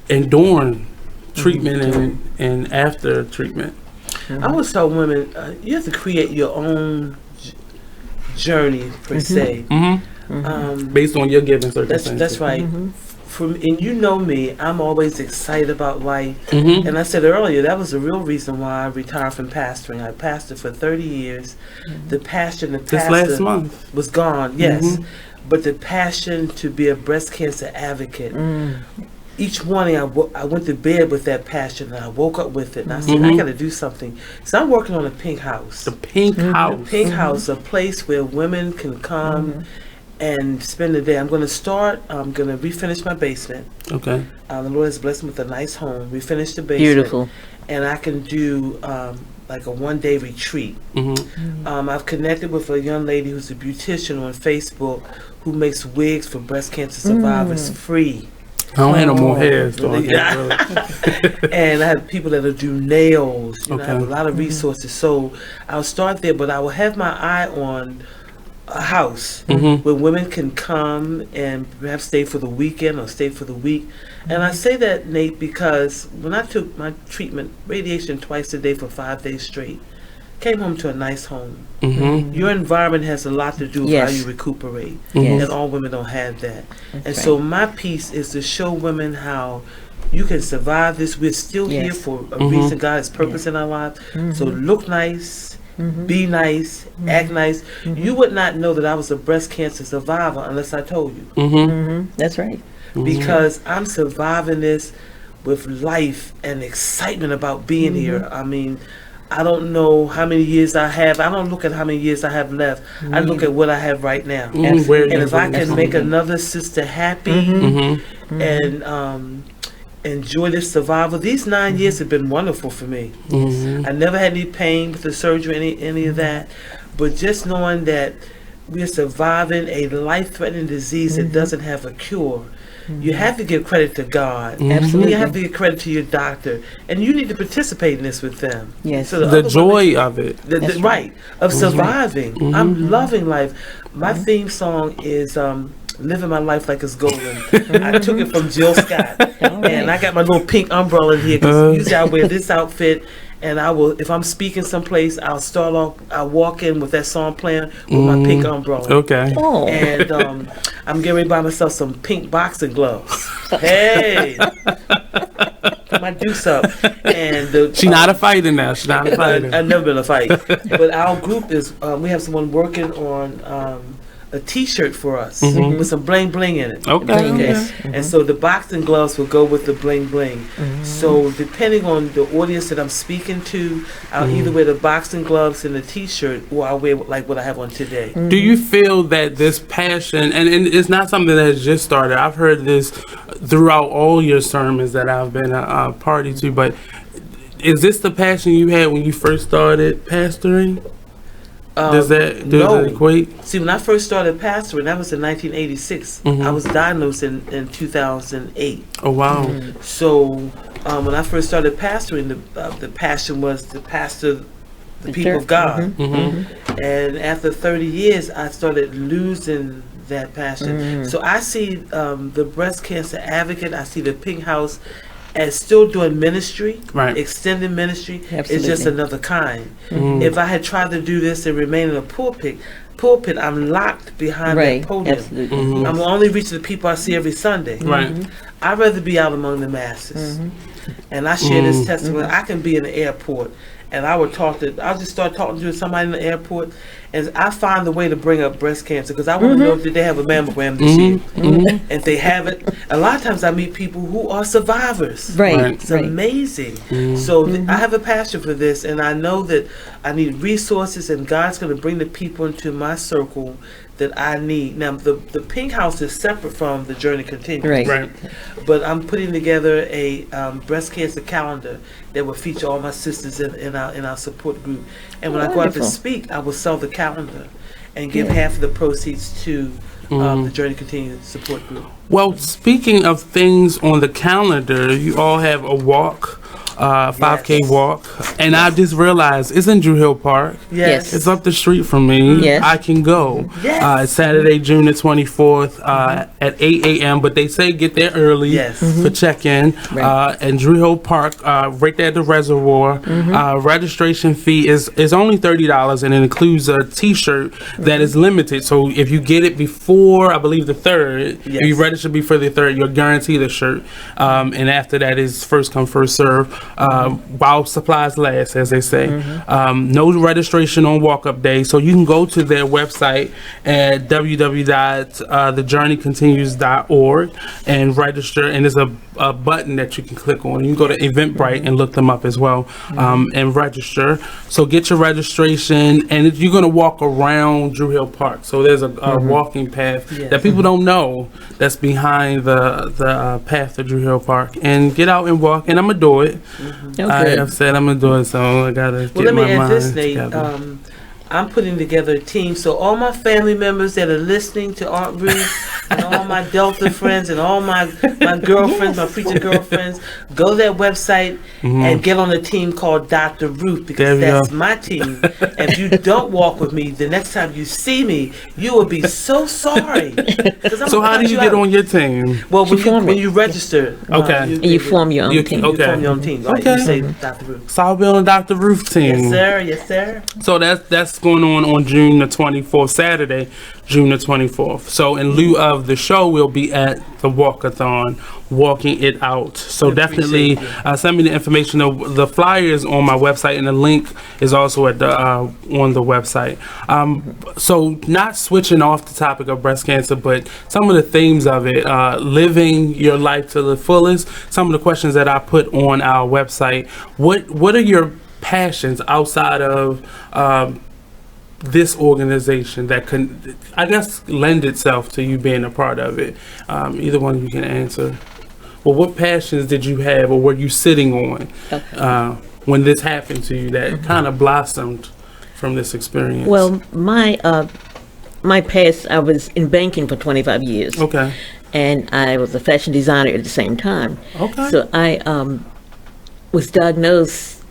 and during treatment and after treatment? I always tell women, you have to create your own journey per se. Based on your given circumstances. That's right. And you know me, I'm always excited about life. And I said earlier, that was the real reason why I retired from pastoring. I pastored for 30 years. The passion to pastor last month was gone, yes. But the passion to be a breast cancer advocate, each morning I went to bed with that passion, and I woke up with it, and I said, I got to do something. So I'm working on a pink house. The pink house. The pink house, a place where women can come and spend the day. I'm going to refinish my basement. Okay. The Lord has blessed me with a nice home. Refinish the basement. Beautiful. And I can do like a one-day retreat. I've connected with a young lady who's a beautician on Facebook who makes wigs for breast cancer survivors free. I don't have no more hair, so I can't really. And I have people that'll do nails. I have a lot of resources. So I'll start there, but I will have my eye on a house where women can come and perhaps stay for the weekend or stay for the week. And I say that, Nate, because when I took my treatment, radiation twice a day for 5 days straight, came home to a nice home. Your environment has a lot to do with how you recuperate, and all women don't have that. So my piece is to show women how you can survive this. We're still here for a reason. God has purpose in our lives. So look nice, be nice, act nice. You would not know that I was a breast cancer survivor unless I told you. That's right. Because I'm surviving this with life and excitement about being here. I mean, I don't know how many years I have. I don't look at how many years I have left. I look at what I have right now. And if I can make another sister happy and enjoy this survival. These 9 years have been wonderful for me. I never had any pain with the surgery, any of that. But just knowing that we're surviving a life-threatening disease that doesn't have a cure, you have to give credit to God. Absolutely. You have to give credit to your doctor, and you need to participate in this with them. Yes. So The joy of it. Right, of surviving. I'm loving life. My theme song is living my life like it's golden. I took it from Jill Scott, and I got my little pink umbrella in here because usually I wear this outfit, and I will, if I'm speaking someplace, I'll walk in with that song playing with my pink umbrella. Okay. Oh. And I'm getting ready to buy myself some pink boxing gloves. Hey, put my deuce up. And She's not a fighter now. She's not a fighter. I've never been a fight, but our group is. We have someone working on a T-shirt for us with some bling bling in it. Okay. And so the boxing gloves will go with the bling bling. So depending on the audience that I'm speaking to, I'll either wear the boxing gloves and the T-shirt, or I'll wear like what I have on today. Do you feel that this passion, and it's not something that has just started, I've heard this throughout all your sermons that I've been a party to, but is this the passion you had when you first started pastoring? Does that equate? See, when I first started pastoring, that was in 1986. I was diagnosed in 2008. Oh, wow. So when I first started pastoring, the passion was to pastor the people of God. And after 30 years, I started losing that passion. So I see the breast cancer advocate, I see the Pink House as still doing ministry, extended ministry. It's just another kind. If I had tried to do this and remain in a pulpit, I'm locked behind that podium. I'm only reaching the people I see every Sunday. I'd rather be out among the masses. And I share this testimony. I can be in the airport, and I'll just start talking to somebody in the airport, and I find the way to bring up breast cancer because I want to know if they have a mammogram this year. If they have it, a lot of times I meet people who are survivors. It's amazing. So I have a passion for this, and I know that I need resources, and God's going to bring the people into my circle that I need. Now, the Pink House is separate from the Journey Continues. But I'm putting together a breast cancer calendar that will feature all my sisters in our support group. And when I go out to speak, I will sell the calendar and give half of the proceeds to the Journey Continues support group. Well, speaking of things on the calendar, you all have a walk. 5K walk, and I just realized it's in Drew Hill Park. It's up the street from me. I can go. It's Saturday, June the 24th at 8 a.m. But they say get there early for check-in. And Drew Hill Park, right there at the reservoir. Registration fee is only $30, and it includes a T-shirt that is limited. So if you get it before, I believe the 3rd, if you register before the 3rd, you're guaranteed a shirt. And after that is first come, first serve. While supplies last, as they say. No registration on walk-up day, so you can go to their website at www.thejourneycontinues.org and register, and there's a button that you can click on. You can go to Eventbrite and look them up as well, and register. So get your registration, and you're going to walk around Drew Hill Park. So there's a walking path that people don't know that's behind the path to Drew Hill Park. And get out and walk, and I'm going to do it. I have said I'm going to do it, so I got to get my mind together. I'm putting together a team, so all my family members that are listening to Aunt Ruth, and all my Delta friends, and all my girlfriends, my preacher girlfriends, go to that website and get on a team called Dr.Ruth, because that's my team. And if you don't walk with me, the next time you see me, you will be so sorry. So how do you get on your team? Well, when you register, you form your own team. You form your own team. Right? You say Dr. Ruth. So I'll be on the Dr. Ruth team. Yes, sir. So that's going on June the 24th, Saturday, June the 24th. So in lieu of the show, we'll be at the walkathon, walking it out. So definitely send me the information. The flyer is on my website, and the link is also at the on the website. So not switching off the topic of breast cancer, but some of the themes of it, living your life to the fullest. Some of the questions that I put on our website. What are your passions outside of this organization that can, I guess, lend itself to you being a part of it? Either one of you can answer. Well, what passions did you have, or were you sitting on when this happened to you that kind of blossomed from this experience? Well, my past, I was in banking for 25 years. Okay. And I was a fashion designer at the same time. Okay. So I was diagnosed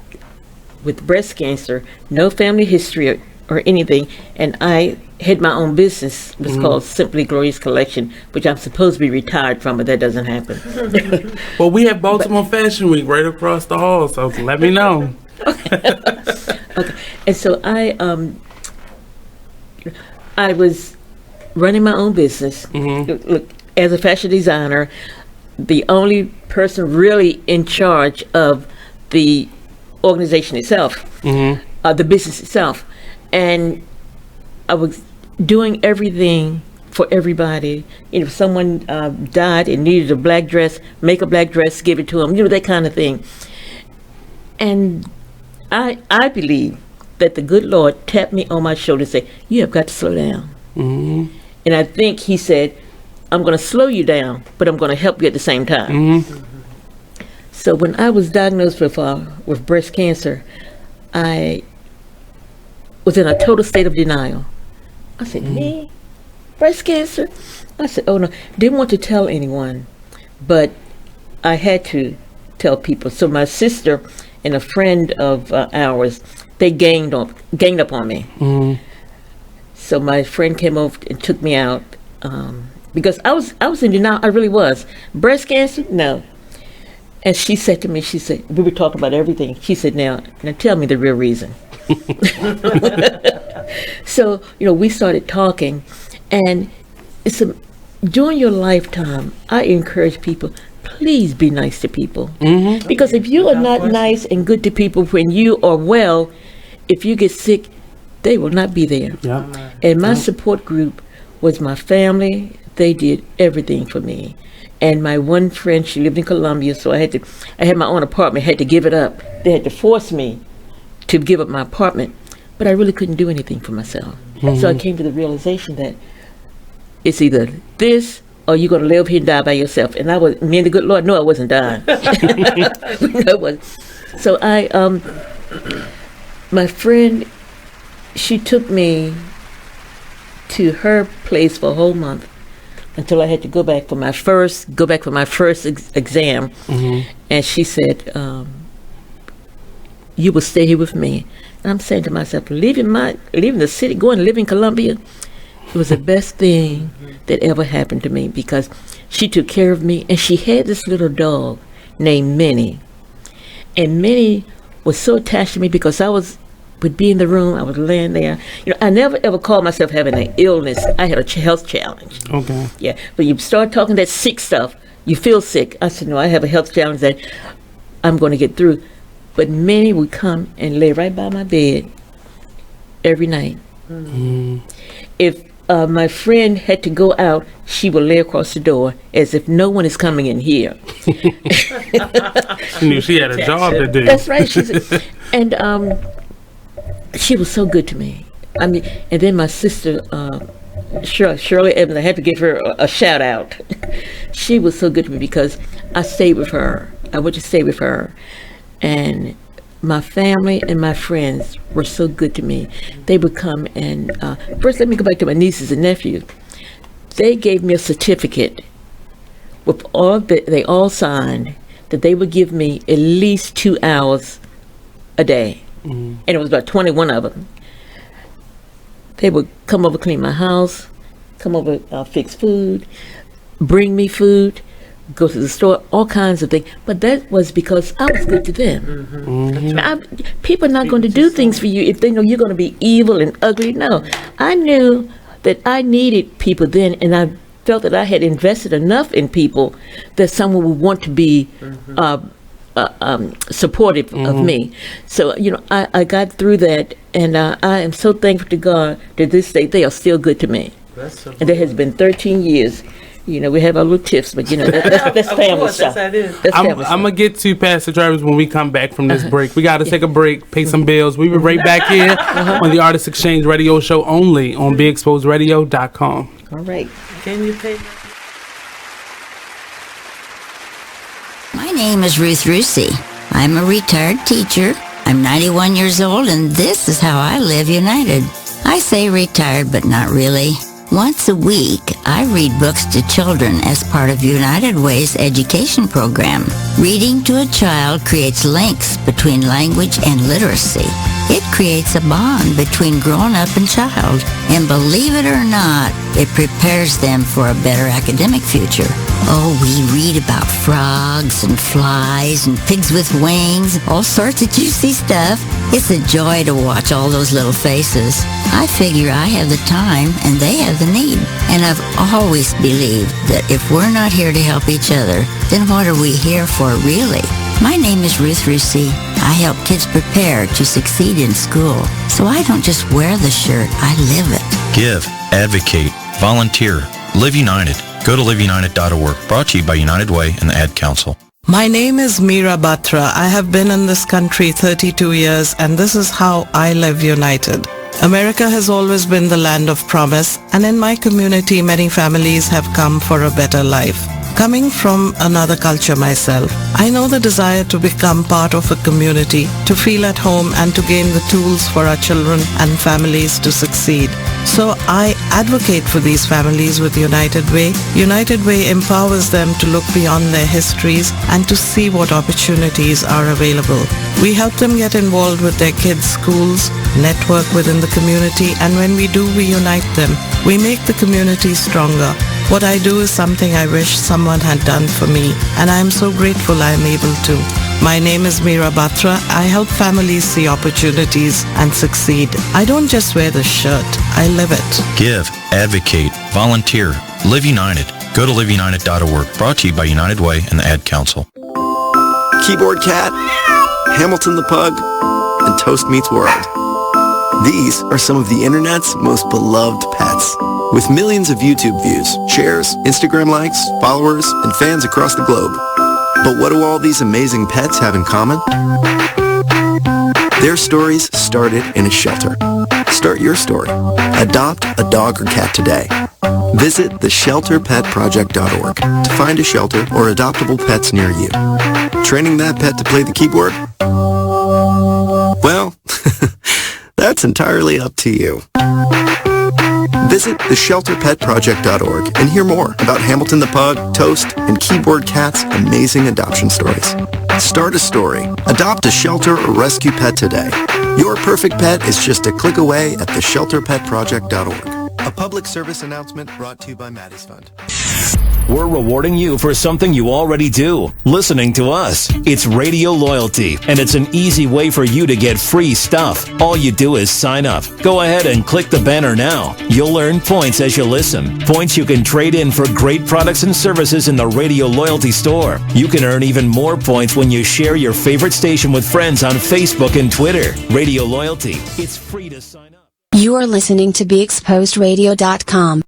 with breast cancer, no family history or anything, and I had my own business. It was called Simply Gloria's Collection, which I'm supposed to be retired from, but that doesn't happen. Well, we have Baltimore Fashion Week right across the hall, so let me know. Okay. And so I was running my own business. Look, as a fashion designer, the only person really in charge of the organization itself, the business itself. And I was doing everything for everybody. You know, if someone died and needed a black dress, make a black dress, give it to them, you know, that kind of thing. And I believe that the good Lord tapped me on my shoulder and said, you have got to slow down. And I think he said, I'm going to slow you down, but I'm going to help you at the same time. So when I was diagnosed with breast cancer, I was in a total state of denial. I said, me? Breast cancer? I said, oh no. Didn't want to tell anyone, but I had to tell people. So my sister and a friend of ours, they ganged up on me. So my friend came over and took me out because I was in denial. I really was. Breast cancer? No. And she said to me, she said, we were talking about everything. She said, now tell me the real reason. So, you know, we started talking, and during your lifetime, I encourage people, please be nice to people. Because if you are not nice and good to people when you are well, if you get sick, they will not be there. And my support group was my family. They did everything for me. And my one friend, she lived in Columbia, so I had my own apartment, had to give it up. They had to force me to give up my apartment, but I really couldn't do anything for myself. So I came to the realization that it's either this or you're going to live here and die by yourself. And me and the good Lord, no, I wasn't dying. No, I wasn't. So my friend, she took me to her place for a whole month until I had to go back for my first exam. And she said, you will stay here with me. And I'm saying to myself, leaving the city, going to live in Columbia, it was the best thing that ever happened to me, because she took care of me, and she had this little dog named Minnie. And Minnie was so attached to me because I would be in the room, I was laying there. You know, I never ever called myself having an illness. I had a health challenge. Okay. Yeah, but you start talking that sick stuff, you feel sick. I said, no, I have a health challenge that I'm going to get through. But Minnie would come and lay right by my bed every night. If my friend had to go out, she would lay across the door as if no one is coming in here. She knew she had a job to do. That's right. And she was so good to me. I mean, and then my sister, Shirley Evans, I had to give her a shout out. She was so good to me because I stayed with her. I went to stay with her. And my family and my friends were so good to me. They would come and, first let me go back to my nieces and nephews. They gave me a certificate with they all signed that they would give me at least 2 hours a day. And it was about 21 of them. They would come over, clean my house, come over, fix food, bring me food, go to the store, all kinds of things. But that was because I was good to them. People are not going to do things for you if they know you're going to be evil and ugly. No, I knew that I needed people then, and I felt that I had invested enough in people that someone would want to be supportive of me. So, you know, I got through that, and I am so thankful to God that this day they are still good to me. And there has been 13 years. You know, we have our little tiffs, but you know, that's family stuff. I'm going to get to Pastor Travis when we come back from this break. We got to take a break, pay some bills. We'll be right back here on the Artist Exchange Radio Show, only on BeExposedRadio.com. All right. Can you pay? name is Ruth Rusi. I'm a retired teacher. I'm 91 years old, and this is how I live united. I say retired, but not really. Once a week, I read books to children as part of United Way's education program. Reading to a child creates links between language and literacy. It creates a bond between grown-up and child. And believe it or not, it prepares them for a better academic future. Oh, we read about frogs and flies and pigs with wings, all sorts of juicy stuff. It's a joy to watch all those little faces. I figure I have the time and they have the need. And I've always believed that if we're not here to help each other, then what are we here for really? My name is Ruth Rusi. I help kids prepare to succeed in school. So I don't just wear the shirt, I live it. Give, advocate, volunteer, live united. Go to liveunited.org. Brought to you by United Way and the Ad Council. My name is Meera Batra. I have been in this country 32 years, and this is how I live united. America has always been the land of promise, and in my community many families have come for a better life. Coming from another culture myself, I know the desire to become part of a community, to feel at home and to gain the tools for our children and families to succeed. So I advocate for these families with United Way. United Way empowers them to look beyond their histories and to see what opportunities are available. We help them get involved with their kids' schools, network within the community, and when we do, we unite them. We make the community stronger. What I do is something I wish someone had done for me, and I am so grateful I am able to. My name is Meera Batra. I help families see opportunities and succeed. I don't just wear the shirt, I live it. Give, advocate, volunteer, live united. Go to liveunited.org. Brought to you by United Way and the Ad Council. Keyboard Cat, Hamilton the Pug, and Toast Meets World. These are some of the internet's most beloved pets. With millions of YouTube views, shares, Instagram likes, followers, and fans across the globe. But what do all these amazing pets have in common? Their stories started in a shelter. Start your story. Adopt a dog or cat today. Visit theshelterpetproject.org to find a shelter or adoptable pets near you. Training that pet to play the keyboard? Well, that's entirely up to you. Visit theshelterpetproject.org and hear more about Hamilton the Pug, Toast, and Keyboard Cat's amazing adoption stories. Start a story. Adopt a shelter or rescue pet today. Your perfect pet is just a click away at theshelterpetproject.org. A public service announcement brought to you by Maddie's Fund. We're rewarding you for something you already do, listening to us. It's radio loyalty, and it's an easy way for you to get free stuff. All you do is sign up. Go ahead and click the banner now. You'll earn points as you listen. Points you can trade in for great products and services in the Radio Loyalty store. You can earn even more points when you share your favorite station with friends on Facebook and Twitter. Radio Loyalty. It's free to sign up. You are listening to BeExposedRadio.com.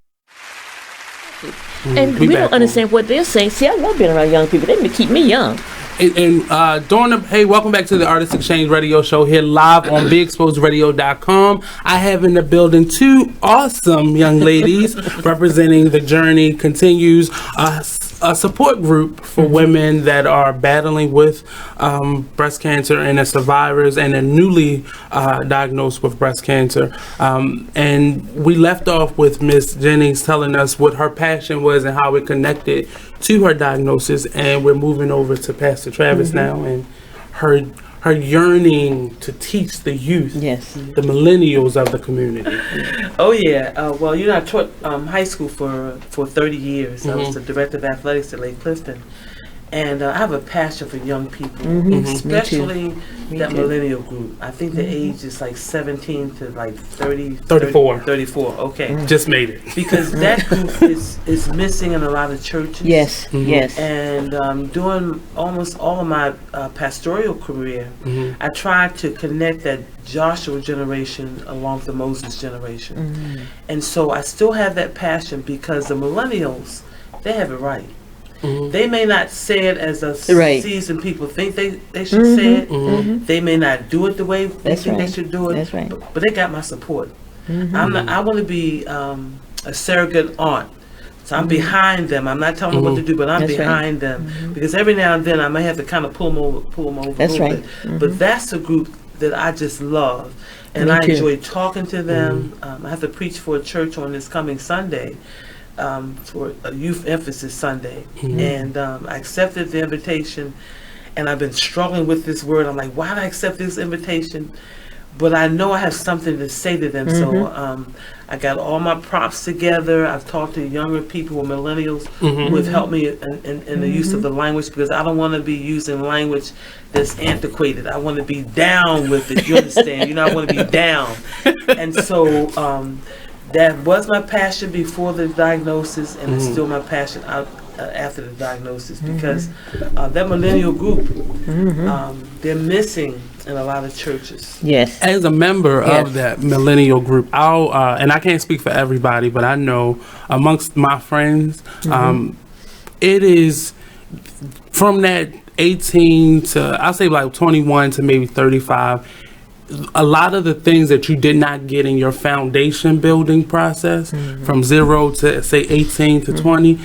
And we don't understand what they're saying. See, I love being around young people. They keep me young. And during the, hey, welcome back to the Artist Exchange Radio Show here live on BeExposedRadio.com. I have in the building two awesome young ladies representing The Journey Continues, a support group for women that are battling with breast cancer and are survivors and are newly diagnosed with breast cancer. And we left off with Miss Jennings telling us what her passion was and how it connected to her diagnosis, and we're moving over to Pastor Travis now and her yearning to teach the youth, the millennials of the community. Oh yeah, well, I taught high school for 30 years. I was the director of athletics at Lake Clifton, and I have a passion for young people, especially that millennial group. I think the age is like 17 to like 34. Okay, just made it because that group is missing in a lot of churches. Yes. And during almost all of my pastoral career, I tried to connect that Joshua generation along with the Moses generation, and so I still have that passion because the millennials, they have it right. They may not say it as a seasoned people think they should say it. They may not do it the way they think they should do it. That's right. But they got my support. I want to be a surrogate aunt So I'm behind them. I'm not telling them what to do, but I'm That's right. behind them because every now and then I may have to kind of pull them over That's a little right. bit. But that's a group that I just love, and Me I too. enjoy talking to them. I have to preach for a church on this coming Sunday, for a youth emphasis Sunday, and I accepted the invitation, and I've been struggling with this word. I'm like, why did I accept this invitation? But I know I have something to say to them, so I got all my props together. I've talked to younger people, or millennials, who have helped me in the use of the language, because I don't want to be using language that's antiquated. I want to be down with it. You understand? You know, I want to be down, and so that was my passion before the diagnosis, and it's still my passion after the diagnosis, because that millennial group, they're missing in a lot of churches. Yes. As a member of that millennial group, I'll and I can't speak for everybody, but I know amongst my friends, it is from that 18 to, I'll say like 21 to maybe 35. A lot of the things that you did not get in your foundation building process, from 0 to say 18 to 20,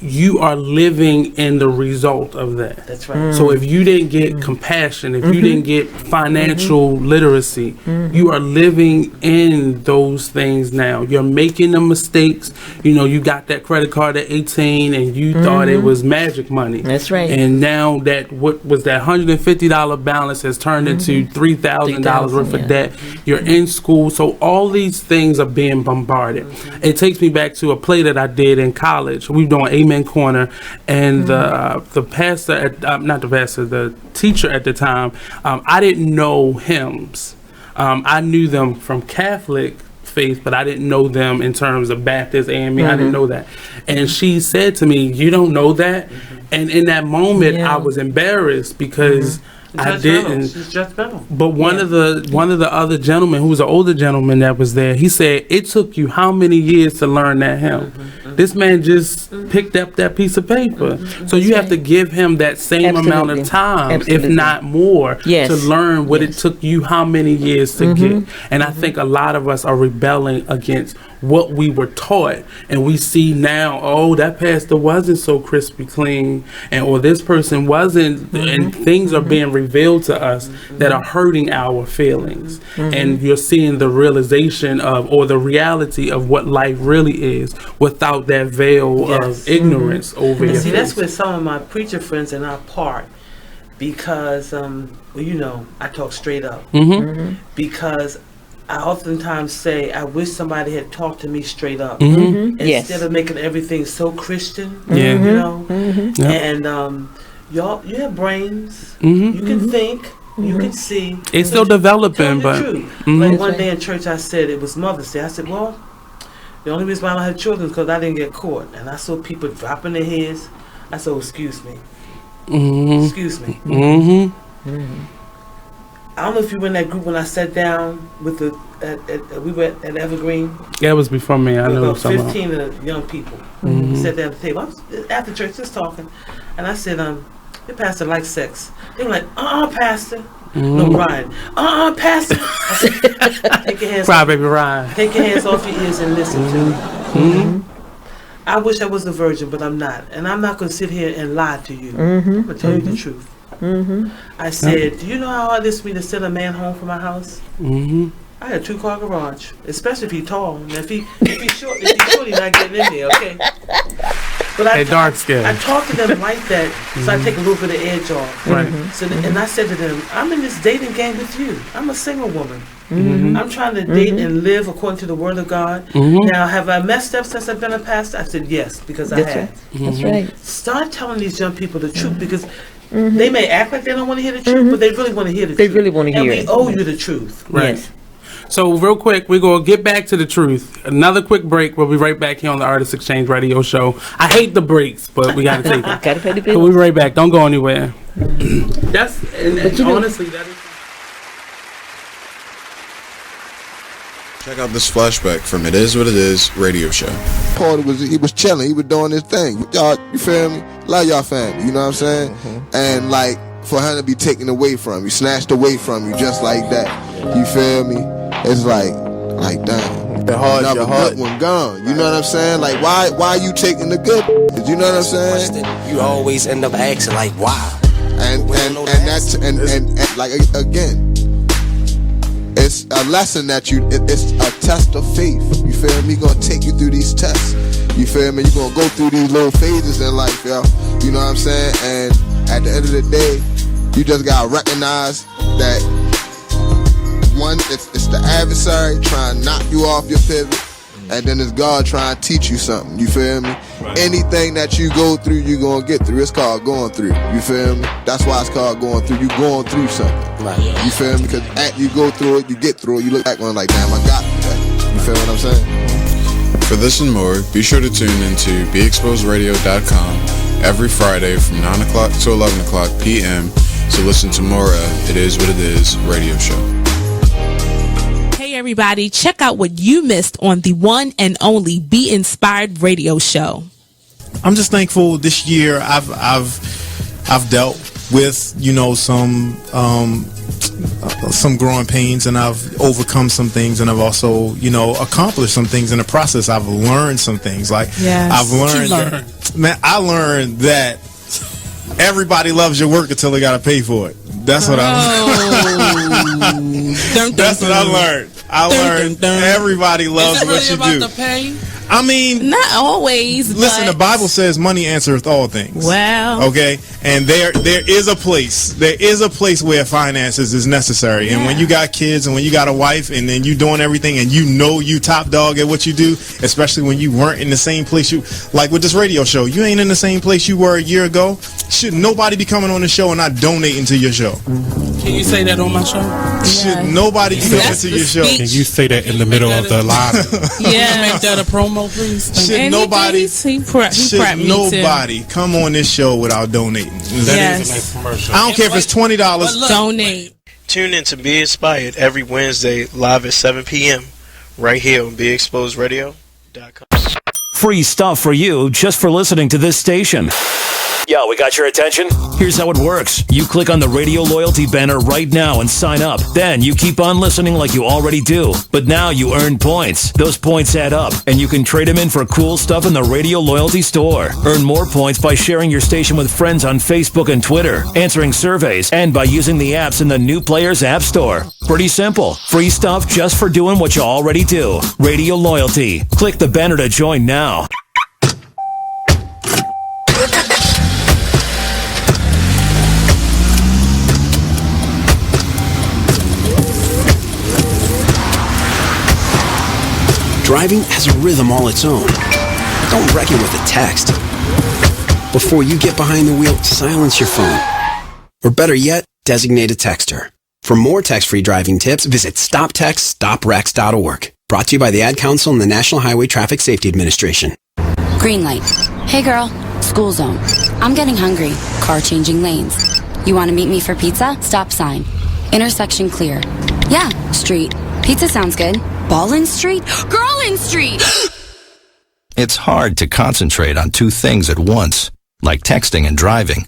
you are living in the result of that. That's right. So if you didn't get compassion, if you didn't get financial literacy, you are living in those things now. You're making the mistakes. You know, you got that credit card at 18 and you thought it was magic money. That's right. And now that what was that $150 balance has turned into $3,000 worth of debt. You're in school. So all these things are being bombarded. It takes me back to a play that I did in college. We were doing Amen Corner, and the pastor, the teacher at the time, I didn't know hymns. I knew them from Catholic faith, but I didn't know them in terms of Baptist AME. I didn't know that. And she said to me, "You don't know that?" And in that moment, I was embarrassed because I didn't. She's judgmental. But one of the other gentlemen, who was an older gentleman that was there, he said, "It took you how many years to learn that hymn?" This man just picked up that piece of paper. So you have to give him that same amount of time, if not more, to learn what it took you how many years to get. And I think a lot of us are rebelling against what we were taught, and we see now, oh, that pastor wasn't so crispy clean, and or this person wasn't, and things are being revealed to us that are hurting our feelings. And you're seeing the realization of, or the reality of what life really is, without that veil of ignorance over your See, face. that's where some of my preacher friends and I part, because well, you know, I talk straight up, because I oftentimes say, I wish somebody had talked to me straight up, instead of making everything so Christian, you know. And y'all, you have brains, you can think, you can see. It's still developing, but like one day in church, I said, it was Mother's Day. I said, well, the only reason why I don't have children is because I didn't get caught. And I saw people dropping their heads. I said, oh, excuse me. Excuse me. I don't know if you were in that group when I sat down with the, we were at Evergreen. Yeah, it was before me. I know about somehow. 15 of young people. We sat down at the table. I was after church just talking. And I said, your pastor likes sex. They were like, pastor. No, Ryan. Pastor. I said, take your hands Cry, baby, Ryan. Take your hands off your ears and listen to me. I wish I was a virgin, but I'm not. And I'm not going to sit here and lie to you. I'm going to tell you the truth. I said, do you know how hard it is for me to send a man home from my house? I had a 2-car garage, especially if he's tall. And if he's short, he's not getting in there, okay? But I dark skin. I talk to them like that, so I take a little bit of edge off. Right. So, and I said to them, I'm in this dating game with you. I'm a single woman. I'm trying to date and live according to the Word of God. Now, have I messed up since I've been a pastor? I said, yes, because I have. That's right. Start telling these young people the truth, because they may act like they don't want to hear the truth, but they really want to hear the truth. They really want to hear it. And we owe you the truth. Right. Yes. So real quick, we're going to get back to the truth. Another quick break. We'll be right back here on the Artist Exchange Radio Show. I hate the breaks, but we got to take it. Gotta pay the So bill. we'll be right back. Don't go anywhere. That's and honestly, that is. Check out this flashback from It Is What It Is radio show. Paul he was chilling, he was doing his thing. Y'all, you feel me? Love y'all family, you know what I'm saying? And like for him to be taken away from you, snatched away from you just like that. You feel me? It's like damn. Another good one gone. You know what I'm saying? Like, why you taking the good? You know what I'm saying? You always end up asking like, why? And like again, it's a lesson that it's a test of faith. You feel me? Gonna take you through these tests. You feel me? You're gonna go through these little phases in life, yo. You know what I'm saying? And at the end of the day, you just gotta recognize that one, it's the adversary trying to knock you off your pivot, and then it's God trying to teach you something. You feel me? Right. Anything that you go through, you gonna get through. It's called going through. You feel me? That's why it's called going through. You going through something. Right. You feel me? Because after you go through it, you get through it. You look back going like, damn, I got that. You feel what I'm saying? For this and more, be sure to tune into BeExposedRadio.com every Friday from 9 o'clock to 11 o'clock p.m. to listen to more of It Is What It Is radio show. Hey everybody, check out what you missed on the one and only Be Inspired radio show. I'm just thankful this year I've dealt with, some growing pains, and I've overcome some things, and I've also, accomplished some things in the process. I've learned some things. Like, I've learned I learned that everybody loves your work until they got to pay for it. That's what That's what I learned. I learned everybody loves what you do. The pay? I mean, not always. Listen, the Bible says money answereth all things. Well, okay, and there is a place. There is a place where finances is necessary. Yeah. And when you got kids and when you got a wife and then you doing everything and you top dog at what you do, especially when you weren't in the same place like with this radio show, you ain't in the same place you were a year ago. Should nobody be coming on the show and not donating to your show? Can you say that on my show? Should nobody be coming to your show? Can you say that in the middle of the live? Yeah, make that a promo, please. Should nobody come on this show without donating? Yes. I don't care if it's $20. Donate. Tune in to Be Inspired every Wednesday live at 7 p.m. right here on BeExposedRadio.com. Free stuff for you just for listening to this station. Yo, we got your attention? Here's how it works. You click on the Radio Loyalty banner right now and sign up. Then you keep on listening like you already do. But now you earn points. Those points add up, and you can trade them in for cool stuff in the Radio Loyalty store. Earn more points by sharing your station with friends on Facebook and Twitter, answering surveys, and by using the apps in the New Players App Store. Pretty simple. Free stuff just for doing what you already do. Radio Loyalty. Click the banner to join now. Driving has a rhythm all its own. Don't wreck it with a text. Before you get behind the wheel, silence your phone. Or better yet, designate a texter. For more text-free driving tips, visit StopTextStopWrecks.org. Brought to you by the Ad Council and the National Highway Traffic Safety Administration. Green light. Hey girl, school zone. I'm getting hungry. Car changing lanes. You want to meet me for pizza? Stop sign. Intersection clear. Yeah, street. Pizza sounds good. Ballin Street? Girlin Street! It's hard to concentrate on two things at once, like texting and driving.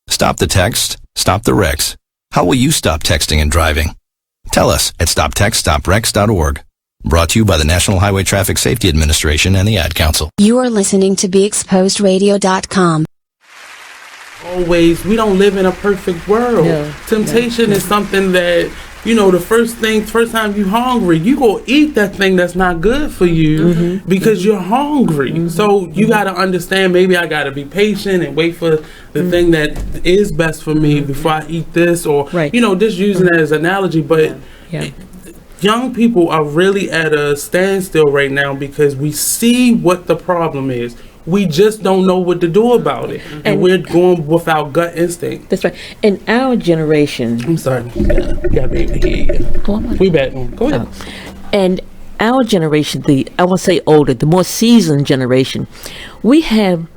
Stop the text, stop the wrecks. How will you stop texting and driving? Tell us at StopTextStopWrecks.org. Brought to you by the National Highway Traffic Safety Administration and the Ad Council. You are listening to BeExposedRadio.com. Always, we don't live in a perfect world. No. Temptation is something that, the first time you hungry, you go eat that thing that's not good for you because you're hungry. So you got to understand, maybe I got to be patient and wait for the thing that is best for me before I eat this, or, just using that as an analogy. But young people are really at a standstill right now because we see what the problem is. We just don't know what to do about it. And we're going with our gut instinct. That's right. In our generation... I'm sorry. Got me to hear you. We back. Go ahead. And our generation, I won't say older, the more seasoned generation, we have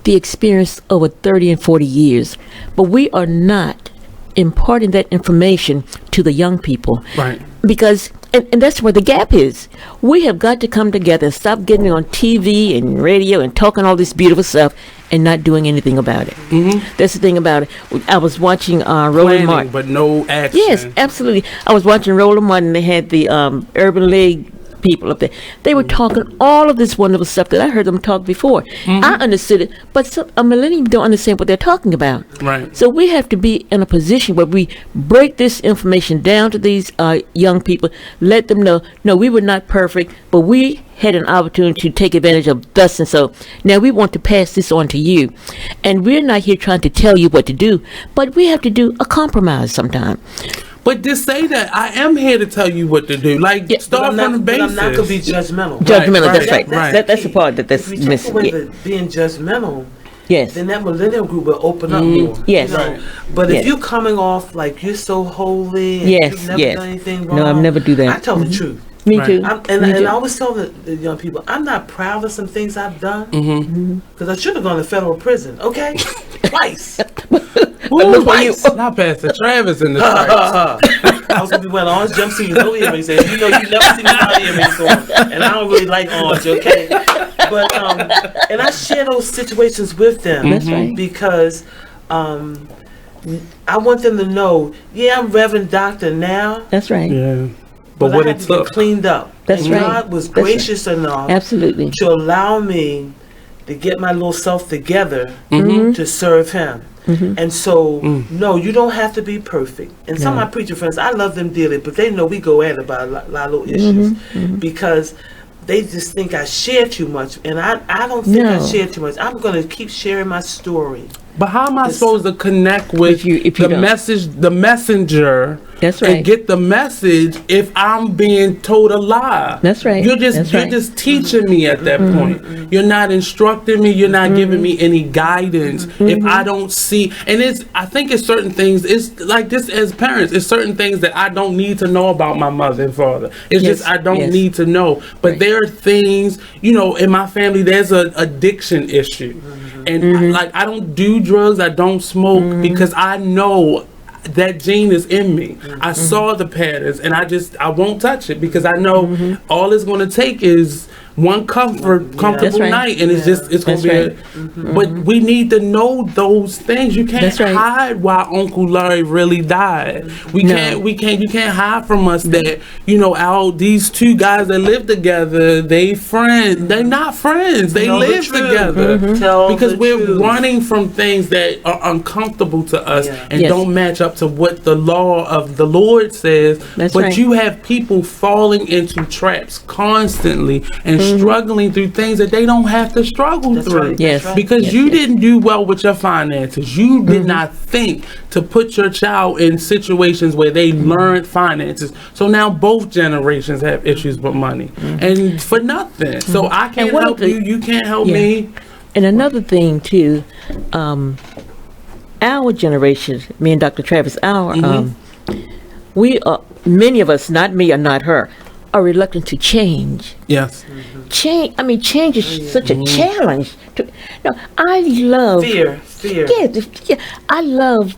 the experience over 30 and 40 years. But we are not imparting that information to the young people. Right. Because... And that's where the gap is. We have got to come together and stop getting on TV and radio and talking all this beautiful stuff and not doing anything about it. That's the thing about it. I was watching Roland Martin. But no action. Yes, absolutely. I was watching Roland Martin. They had the Urban League people up there. They were talking all of this wonderful stuff that I heard them talk before. I understood it, but a millennium don't understand what they're talking about. Right. So we have to be in a position where we break this information down to these young people, let them know, no, we were not perfect, but we had an opportunity to take advantage of thus and so. Now we want to pass this on to you. And we're not here trying to tell you what to do, but we have to do a compromise sometime. But just say that I am here to tell you what to do. Like, start from the basis. But I'm not going to be judgmental. Judgmental, that's right. That's the part that's missing. If we take away being judgmental, yes, then that millennial group will open up more. Yes. You know? But if you're coming off like you're so holy and you've never done anything wrong, no, I've never do that. I tell the truth. Me too. And I always tell the young people, I'm not proud of some things I've done because I should have gone to federal prison. Okay, twice. Twice. Not Pastor Travis in the church. I was gonna be wearing orange jumpsuit with no earrings. And you never see me without earrings on, and I don't really like orange. Okay, but and I share those situations with them. That's right. Because I want them to know, I'm Reverend Doctor now. That's right. Yeah. But what I had to get cleaned up. That's and right. God was gracious enough absolutely to allow me to get my little self together to serve Him. And so, no, you don't have to be perfect. And some of my preacher friends, I love them dearly, but they know we go at it about a lot of little issues because they just think I share too much, and I don't think I share too much. I'm going to keep sharing my story. But how am I supposed to connect with the messenger? That's right. And get the message if I'm being told a lie. That's right. You're just teaching me at that point. You're not instructing me. You're not giving me any guidance. If I don't see, and I think it's certain things. It's like this as parents. It's certain things that I don't need to know about my mother and father. It's just I don't need to know. But there are things, in my family. There's an addiction issue, and I don't do drugs. I don't smoke because I know that gene is in me. I saw the patterns, and I won't touch it because I know all it's going to take is one comfortable night, and it's going to be. But we need to know those things. You can't hide why Uncle Larry really died. You can't hide from us that these two guys that live together, they're not friends. They live together because we're running from things that are uncomfortable to us and don't match up to what the law of the Lord says. You have people falling into traps constantly and struggling through things that they don't have to struggle through. Right. Yes. Because you didn't do well with your finances. You did not think to put your child in situations where they learned finances. So now both generations have issues with money. And for nothing. So I can't help you. You can't help me. And another thing too, our generation, me and Dr. Travis, we are, many of us, not me or not her, are reluctant to change. Yes. Change is such a challenge. I love fear. Yeah, I love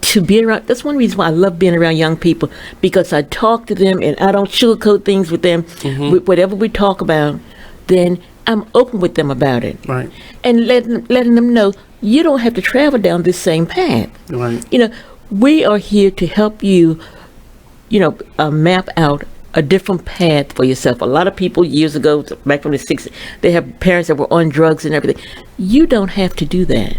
to be around. That's one reason why I love being around young people, because I talk to them and I don't sugarcoat things with them. Whatever we talk about, then I'm open with them about it. Right. And letting them know you don't have to travel down this same path. Right. We are here to help you, map out a different path for yourself. A lot of people years ago, back from the 60s, they have parents that were on drugs and everything. You don't have to do that.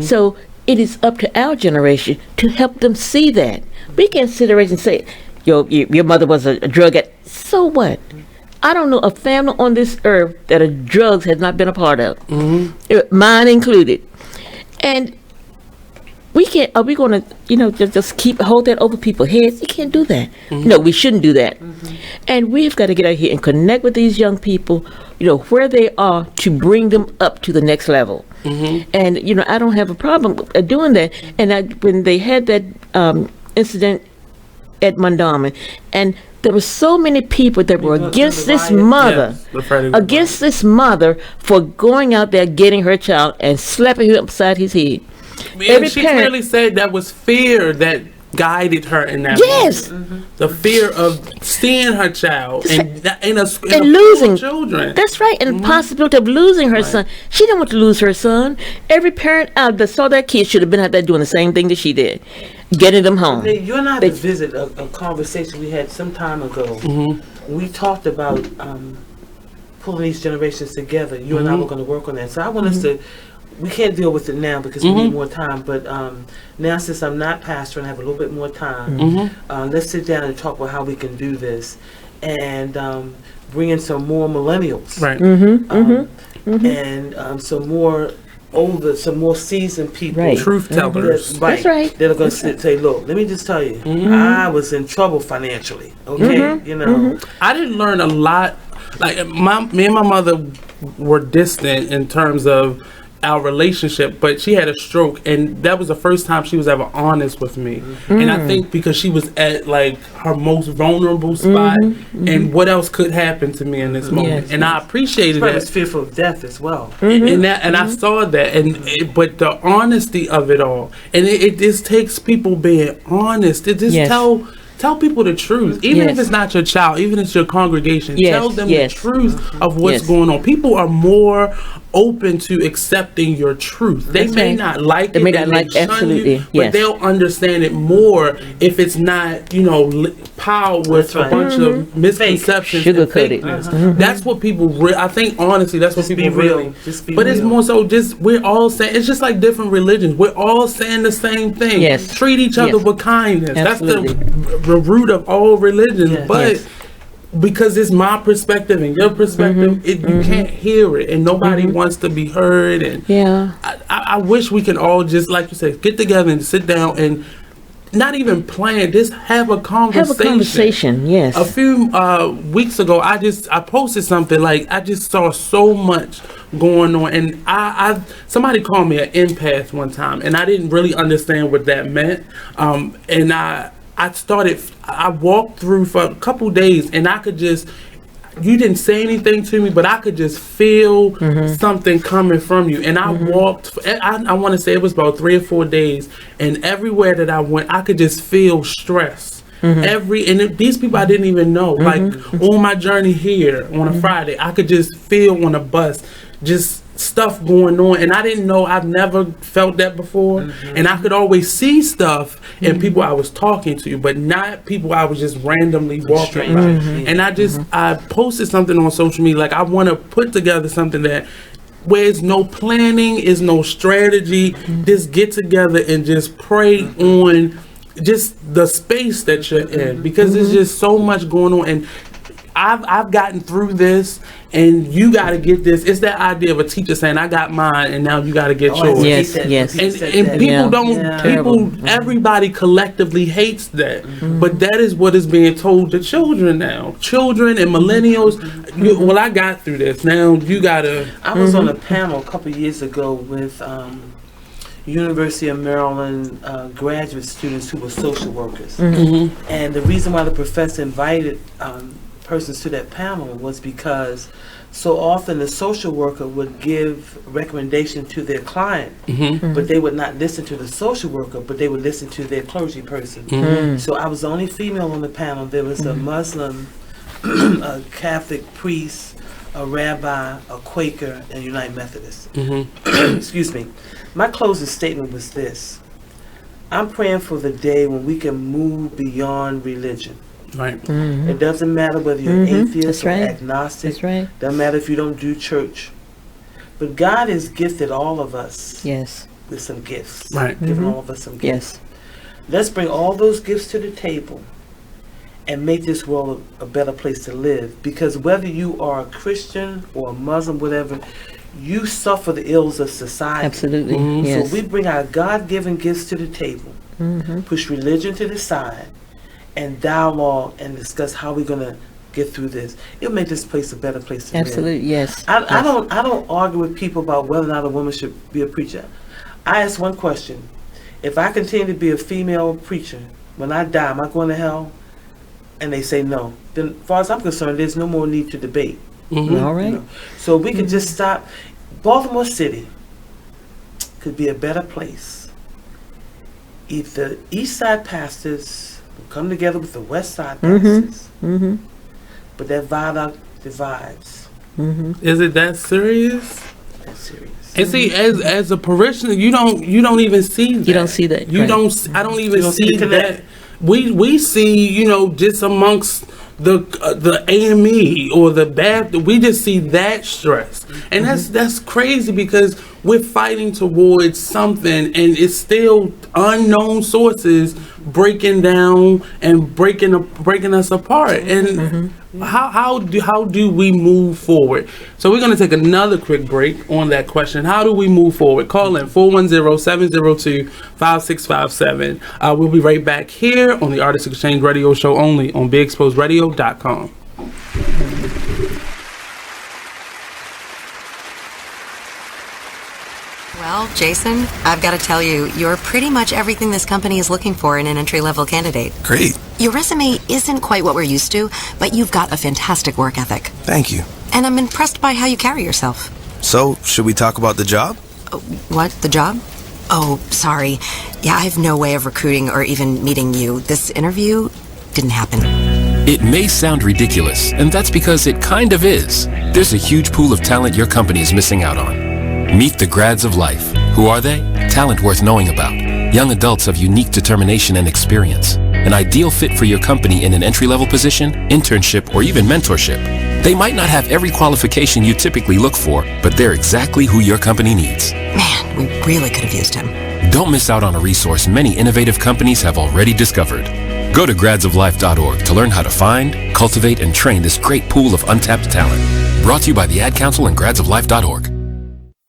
So it is up to our generation to help them see that. We can't sit there and say, your mother was a drug addict. So what? I don't know a family on this earth that drugs has not been a part of. Mine included. And we can't, are we going to, just hold that over people's heads? You can't do that. No, we shouldn't do that. And we've got to get out here and connect with these young people, where they are, to bring them up to the next level. And, I don't have a problem doing that. And when they had that incident at Damonn, and there were so many people that were against this mother, for going out there, getting her child, and slapping him upside his head. And she clearly said that was fear that guided her in that moment. The fear of seeing her child and losing children. That's right, and the possibility of losing her son. She didn't want to lose her son. Every parent out that saw that kid should have been out there doing the same thing that she did, getting them home. You and I had to visit a conversation we had some time ago we talked about pulling these generations together. You and I were going to work on that. So I want us to. We can't deal with it now because we need more time. But now, since I'm not pastor and I have a little bit more time, let's sit down and talk about how we can do this, and bring in some more millennials, right? And some more older, some more seasoned people, Right. Truth tellers. That's right. That are going to say, "Look, let me just tell you, I was in trouble financially. Okay, you know, I didn't learn a lot. Like me and my mother were distant in terms of our relationship, but she had a stroke, and that was the first time she was ever honest with me. And I think because she was at like her most vulnerable spot, and what else could happen to me in this moment, and I appreciated I that. was fearful of death as well. And I saw that, but the honesty of it all, and it just takes people being honest. It just tell people the truth, even if it's not your child, even if it's your congregation. Tell them the truth of what's going on. People are more open to accepting your truth. They may not like it, they may not like absolutely, but they'll understand it more if it's not, piled with a bunch of misconceptions and fakeness. That's what people. I think honestly, that's what people really. But it's more so just we're all saying it's just like different religions. We're all saying the same thing. Yes. Treat each other with kindness. Absolutely. That's the root of all religions. But because it's my perspective and your perspective, you can't hear it, and nobody wants to be heard. And I wish we can all just, like you said, get together and sit down and not even plan, just have a conversation. Have a conversation, yes. A few weeks ago, I posted something like I just saw so much going on, and I somebody called me an empath one time, and I didn't really understand what that meant, and I walked through for a couple days, and I could just, you didn't say anything to me, but I could just feel something coming from you. And I walked, I want to say it was about 3 or 4 days, and everywhere that I went, I could just feel stress. These people I didn't even know, like on my journey here on a Friday, I could just feel on a bus, just stuff going on, and I didn't know, I've never felt that before, and I could always see stuff in people I was talking to, but not people I was just randomly walking by. And I posted something on social media, like I want to put together something that where it's no planning, is no strategy, just get together and just pray on just the space that you're in, because there's just so much going on, and I've gotten through this, and you got to get this. It's that idea of a teacher saying, "I got mine, and now you got to get yours." Yes. And people don't. Everybody collectively hates that, but that is what is being told to children now. Children and millennials. Well, I got through this. Now you gotta. I was on a panel a couple of years ago with University of Maryland graduate students who were social workers, and the reason why the professor invited persons to that panel was because so often the social worker would give recommendation to their client, but they would not listen to the social worker, but they would listen to their clergy person. So I was the only female on the panel. There was a Muslim, a Catholic priest, a rabbi, a Quaker, and a United Methodist. Excuse me. My closing statement was this: I'm praying for the day when we can move beyond religion. Right. It doesn't matter whether you're atheist or agnostic. That's right. Doesn't matter if you don't do church. But God has gifted all of us with some gifts. Right. Given all of us some gifts. Let's bring all those gifts to the table and make this world a better place to live. Because whether you are a Christian or a Muslim, whatever, you suffer the ills of society. Absolutely. So we bring our God-given gifts to the table, push religion to the side, and dialogue and discuss how we're going to get through this. It'll make this place a better place to live. Absolutely, yes. I don't argue with people about whether or not a woman should be a preacher. I ask one question: if I continue to be a female preacher, when I die, am I going to hell? And they say no. Then, as far as I'm concerned, there's no more need to debate. All right. So we could just stop. Baltimore City could be a better place if the East Side pastors come together with the West Side pastors, but that viaduct divides. Is it that serious? That's serious. And see, as a parishioner, you don't even see that. You don't see that. I don't even see that. We see, just amongst the AME or the bath. We just see that stress, and that's crazy because we're fighting towards something, and it's still unknown sources breaking down and breaking us apart. And how do we move forward? So we're going to take another quick break on that question. How do we move forward? Call in 410-702-5657. We'll be right back here on the Artist Exchange Radio Show only on BeExposedRadio.com. Well, Jason, I've got to tell you, you're pretty much everything this company is looking for in an entry-level candidate. Great. Your resume isn't quite what we're used to, but you've got a fantastic work ethic. Thank you. And I'm impressed by how you carry yourself. So, should we talk about the job? What? The job? Oh, sorry. Yeah, I have no way of recruiting or even meeting you. This interview didn't happen. It may sound ridiculous, and that's because it kind of is. There's a huge pool of talent your company is missing out on. Meet the grads of life. Who are they? Talent worth knowing about. Young adults of unique determination and experience. An ideal fit for your company in an entry-level position, internship, or even mentorship. They might not have every qualification you typically look for, but they're exactly who your company needs. Man, we really could have used him. Don't miss out on a resource many innovative companies have already discovered. Go to gradsoflife.org to learn how to find, cultivate, and train this great pool of untapped talent. Brought to you by the Ad Council and gradsoflife.org.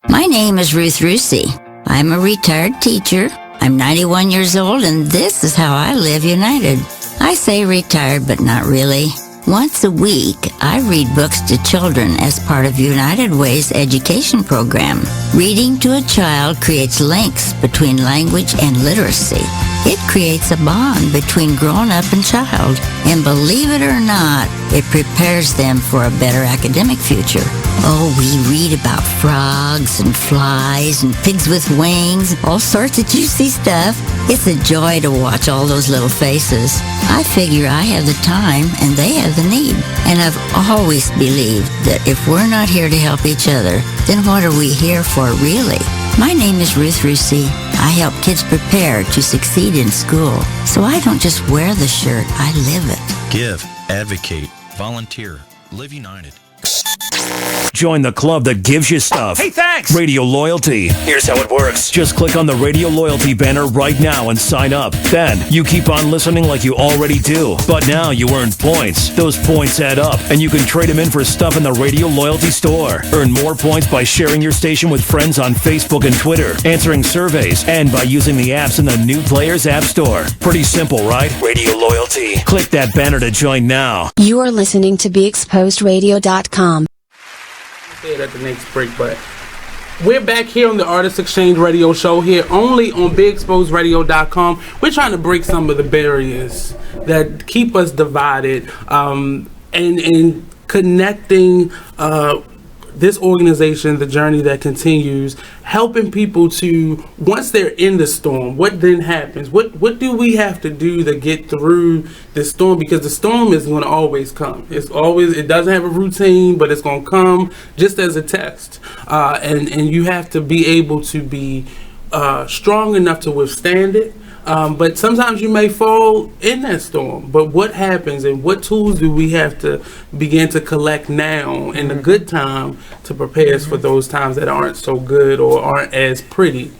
My name is Ruth Rusi. I'm a retired teacher. I'm 91 years old, and this is how I live united. I say retired, but not really. Once a week, I read books to children as part of United Way's education program. Reading to a child creates links between language and literacy. It creates a bond between grown-up and child. And believe it or not, it prepares them for a better academic future. Oh, we read about frogs and flies and pigs with wings, all sorts of juicy stuff. It's a joy to watch all those little faces. I figure I have the time and they have the need. And I've always believed that if we're not here to help each other, then what are we here for really? My name is Ruth Rusi. I help kids prepare to succeed in school. So I don't just wear the shirt, I live it. Give, advocate, volunteer, live united. Join the club that gives you stuff. Hey, thanks! Radio Loyalty. Here's how it works. Just click on the Radio Loyalty banner right now and sign up. Then, you keep on listening like you already do. But now you earn points. Those points add up, and you can trade them in for stuff in the Radio Loyalty store. Earn more points by sharing your station with friends on Facebook and Twitter, answering surveys, and by using the apps in the New Players App Store. Pretty simple, right? Radio Loyalty. Click that banner to join now. You are listening to BeExposedRadio.com. Say it at the next break, but we're back here on the Artist Exchange Radio Show here only on BeExposedRadio.com. We're trying to break some of the barriers that keep us divided, and connecting this organization, the journey that continues, helping people to, once they're in the storm, what then happens? What do we have to do to get through the storm? Because the storm is going to always come. It doesn't have a routine, but it's going to come just as a test. And you have to be able to be strong enough to withstand it. But sometimes you may fall in that storm. But what happens, and what tools do we have to begin to collect now in the good time to prepare us for those times that aren't so good or aren't as pretty?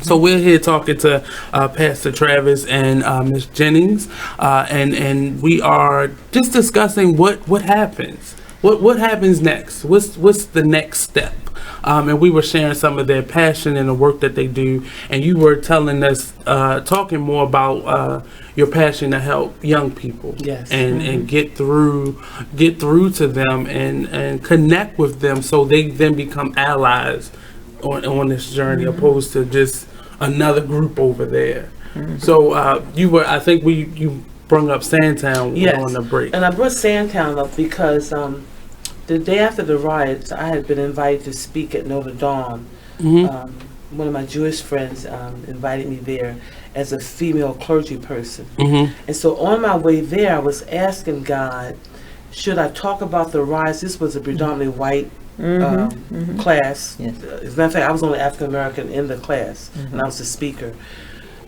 So we're here talking to Pastor Travis and Miss Jennings, and we are just discussing what happens. What happens next? What's the next step? And we were sharing some of their passion and the work that they do. And you were telling us, talking more about your passion to help young people, yes, and get through to them and connect with them, so they then become allies on this journey, opposed to just another group over there. So I think you brought up Sandtown on the break. And I brought Sandtown up because the day after the riots, I had been invited to speak at Notre Dame. One of my Jewish friends invited me there as a female clergy person. And so on my way there, I was asking God, should I talk about the riots? This was a predominantly white class. As a matter of fact, I was only African American in the class, and I was the speaker.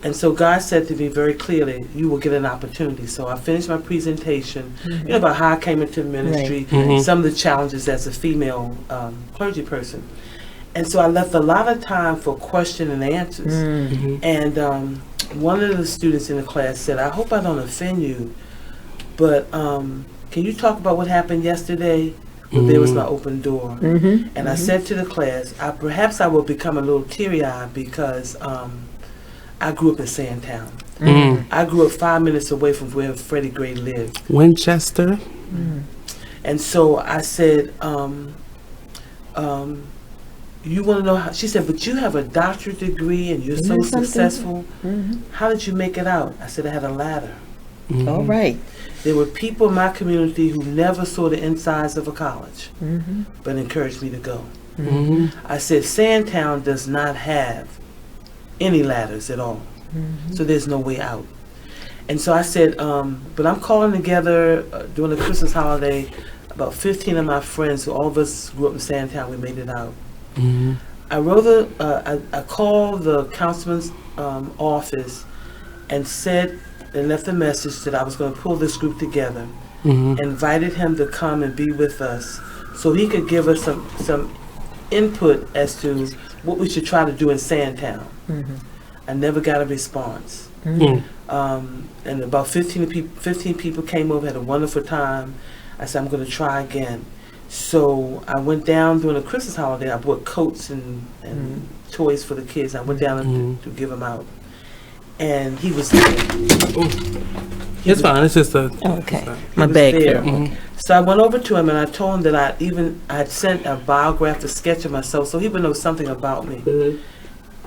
And so God said to me very clearly, you will get an opportunity. So I finished my presentation, about how I came into the ministry, some of the challenges as a female clergy person. And so I left a lot of time for question and answers. And one of the students in the class said, I hope I don't offend you, but can you talk about what happened yesterday? But there was my open door. And I said to the class, perhaps I will become a little teary-eyed because I grew up in Sandtown. I grew up 5 minutes away from where Freddie Gray lived. Winchester. And so I said, you want to know how? She said, but you have a doctorate degree and you're so successful. How did you make it out? I said, I had a ladder. All right. There were people in my community who never saw the insides of a college, but encouraged me to go. I said, Sandtown does not have any ladders at all, so there's no way out. And so I said, but I'm calling together during the Christmas holiday, about 15 of my friends, who all of us grew up in Sandtown, we made it out. I wrote I called the councilman's office and said, and left a message that I was going to pull this group together, invited him to come and be with us so he could give us some input as to what we should try to do in Sandtown. I never got a response. And about 15 people came over, had a wonderful time. I said, I'm going to try again. So I went down during the Christmas holiday. I bought coats and toys for the kids. I went down to give them out. And he was there. It's fine. It's just my bag there. So I went over to him and I told him that I had sent a biographic sketch of myself so he would know something about me.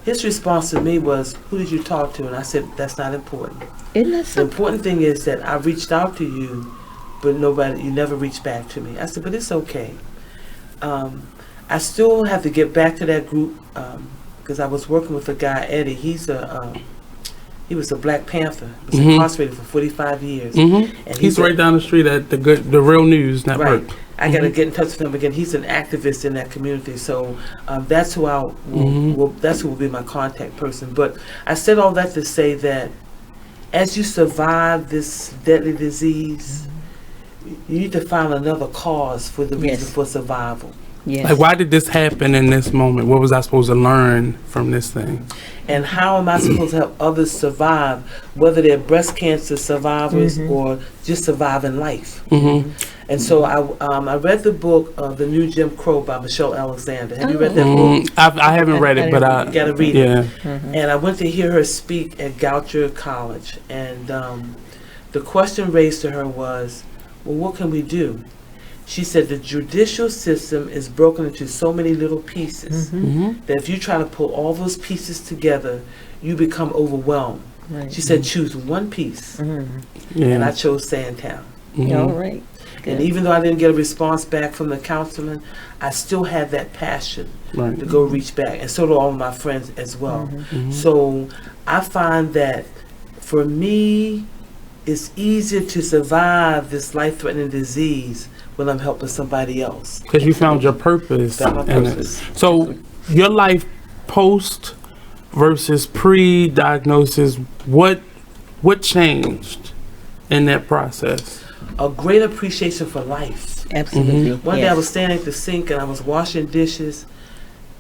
His response to me was, who did you talk to? And I said, that's not important. Isn't that the important thing is that I reached out to you, but you never reached back to me. I said, but it's okay. I still have to get back to that group because I was working with a guy, Eddie. He was a Black Panther. He was incarcerated for 45 years. And he's right down the street at the Real News Network. Right. I got to get in touch with him again. He's an activist in that community, so that's who that's who will be my contact person. But I said all that to say that as you survive this deadly disease, you need to find another cause for the reason for survival. Like, why did this happen in this moment? What was I supposed to learn from this thing? And how am I supposed to help others survive, whether they're breast cancer survivors or just surviving life? And so I read the book, The New Jim Crow by Michelle Alexander. Have you read that book? I haven't read it, but I got to read it. And I went to hear her speak at Goucher College. And the question raised to her was, well, what can we do? She said the judicial system is broken into so many little pieces that if you try to pull all those pieces together, you become overwhelmed. She said choose one piece, and I chose Sandtown. All right. And even though I didn't get a response back from the councilman, I still had that passion to go reach back, and so do all of my friends as well. So I find that for me, it's easier to survive this life-threatening disease when I'm helping somebody else. Because you found your purpose. Found my purpose. So your life post versus pre-diagnosis, what changed in that process? A great appreciation for life. Absolutely. One day I was standing at the sink and I was washing dishes,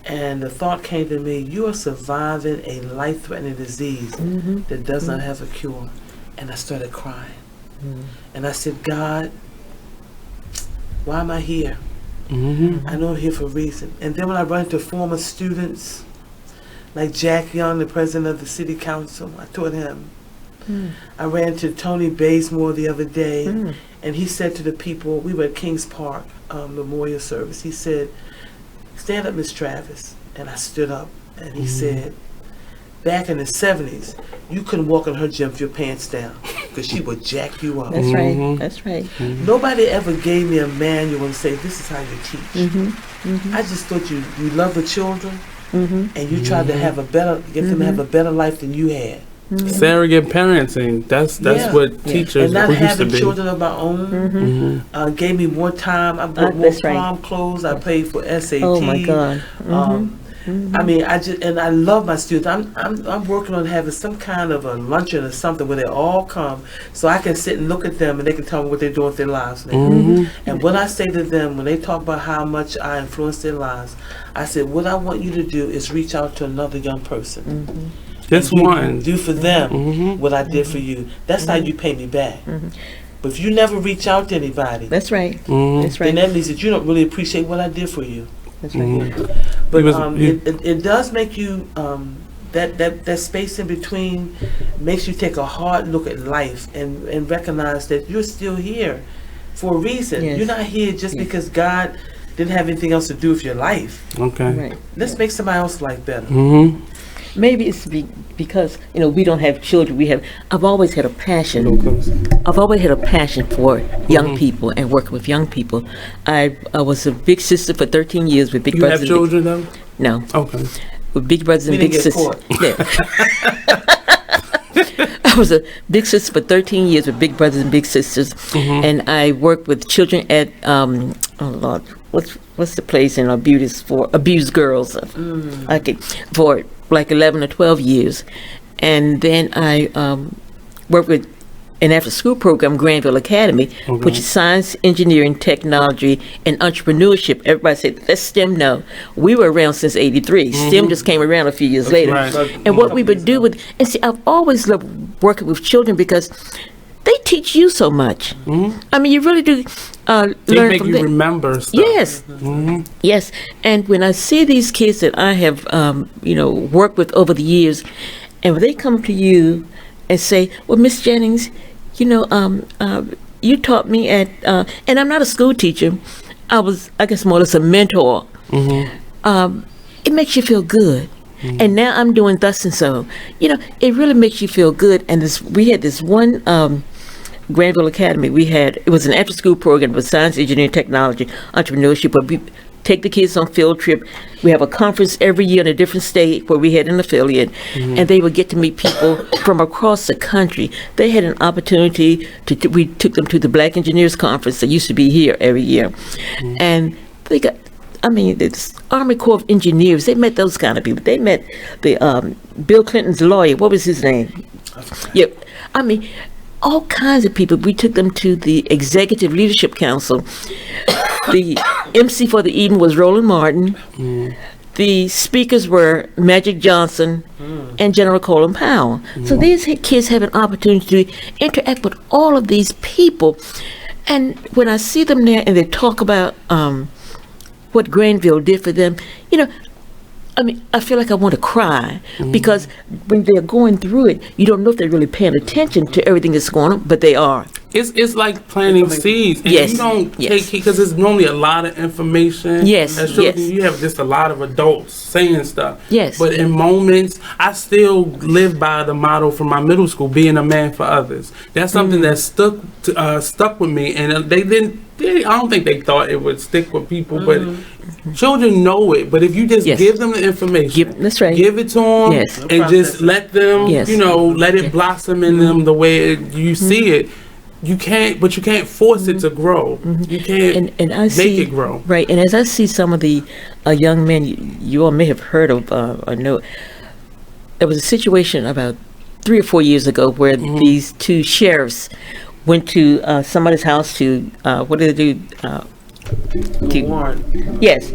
and the thought came to me, you are surviving a life-threatening disease that does not have a cure. And I started crying. And I said, God, why am I here? I know I'm here for a reason. And then when I run into former students, like Jack Young, the president of the city council, I taught him. I ran to Tony Bazemore the other day, and he said to the people, we were at Kings Park memorial service, he said, stand up, Miss Travis. And I stood up, and he said, back in the 70s, you couldn't walk in her gym with your pants down because she would jack you up. That's right. That's right. Nobody ever gave me a manual and say, this is how you teach. I just thought you love the children and you tried to have get them to have a better life than you had. Surrogate parenting. That's what teachers and not used to having be. children of my own gave me more time. I bought more prom clothes. I paid for SAT. Oh my God. I mean, I love my students. I'm working on having some kind of a luncheon or something where they all come, so I can sit and look at them and they can tell me what they're doing with their lives now. And what I say to them when they talk about how much I influence their lives, I said, what I want you to do is reach out to another young person. Just one. Do for them what I did for you. That's how you pay me back. But if you never reach out to anybody, that's right. That's right. Then that means that you don't really appreciate what I did for you. That's right. But it does make you that space in between makes you take a hard look at life and recognize that you're still here for a reason. Yes. You're not here just because God didn't have anything else to do with your life. Okay. Right. Let's make somebody else's life better. Maybe it's because we don't have children. I've always had a passion. I've always had a passion for young people and working with young people. I was a big sister for 13 years with big brothers. You have children though? No. Okay. With big brothers and big sisters. Yeah. I was a big sister for 13 years with big brothers and big sisters, and I worked with children at oh Lord, what's the place in abuse for abused girls? Okay, for like 11 or 12 years, and then I worked with an after-school program, Granville Academy, which is science, engineering, technology, and entrepreneurship. Everybody said, that's STEM. No, we were around since '83. STEM just came around a few years later. Right. And what we would do with, and see, I've always loved working with children because they teach you so much. I mean, you really do they learn make from you them. remember stuff. Yes. Yes. And when I see these kids that I have, worked with over the years, and when they come to you and say, well, Miss Jennings, you taught me at, and I'm not a school teacher. I was, I guess, more or less a mentor. It makes you feel good. And now I'm doing thus and so. It really makes you feel good. And we had this one Granville Academy. It was an after-school program with science, engineering, technology, entrepreneurship. But we take the kids on field trip. We have a conference every year in a different state where we had an affiliate, and they would get to meet people from across the country. They had an opportunity we took them to the Black Engineers Conference that used to be here every year, and they got. The Army Corps of Engineers, they met those kind of people. They met the Bill Clinton's lawyer. What was his name? Yep. All kinds of people. We took them to the Executive Leadership Council. The MC for the evening was Roland Martin. The speakers were Magic Johnson and General Colin Powell. So these kids have an opportunity to interact with all of these people. And when I see them there and they talk about what Granville did for them, I feel like I want to cry because when they're going through it, you don't know if they're really paying attention to everything that's going on, but they are. It's like planting seeds. And you don't take because it's normally a lot of information. Yes. You have just a lot of adults saying stuff. Yes. But in moments, I still live by the motto from my middle school, being a man for others. That's something that stuck with me, and I don't think they thought it would stick with people, but children know it. But if you just give them the information, that's right. Give it to them, and just let them, let it blossom in them the way you see it. You can't force it to grow. You can't make it grow. Right, and as I see some of the young men, you all may have heard of or know, there was a situation about 3 or 4 years ago where these two sheriffs went to somebody's house to, what did they do? Warrant. Yes.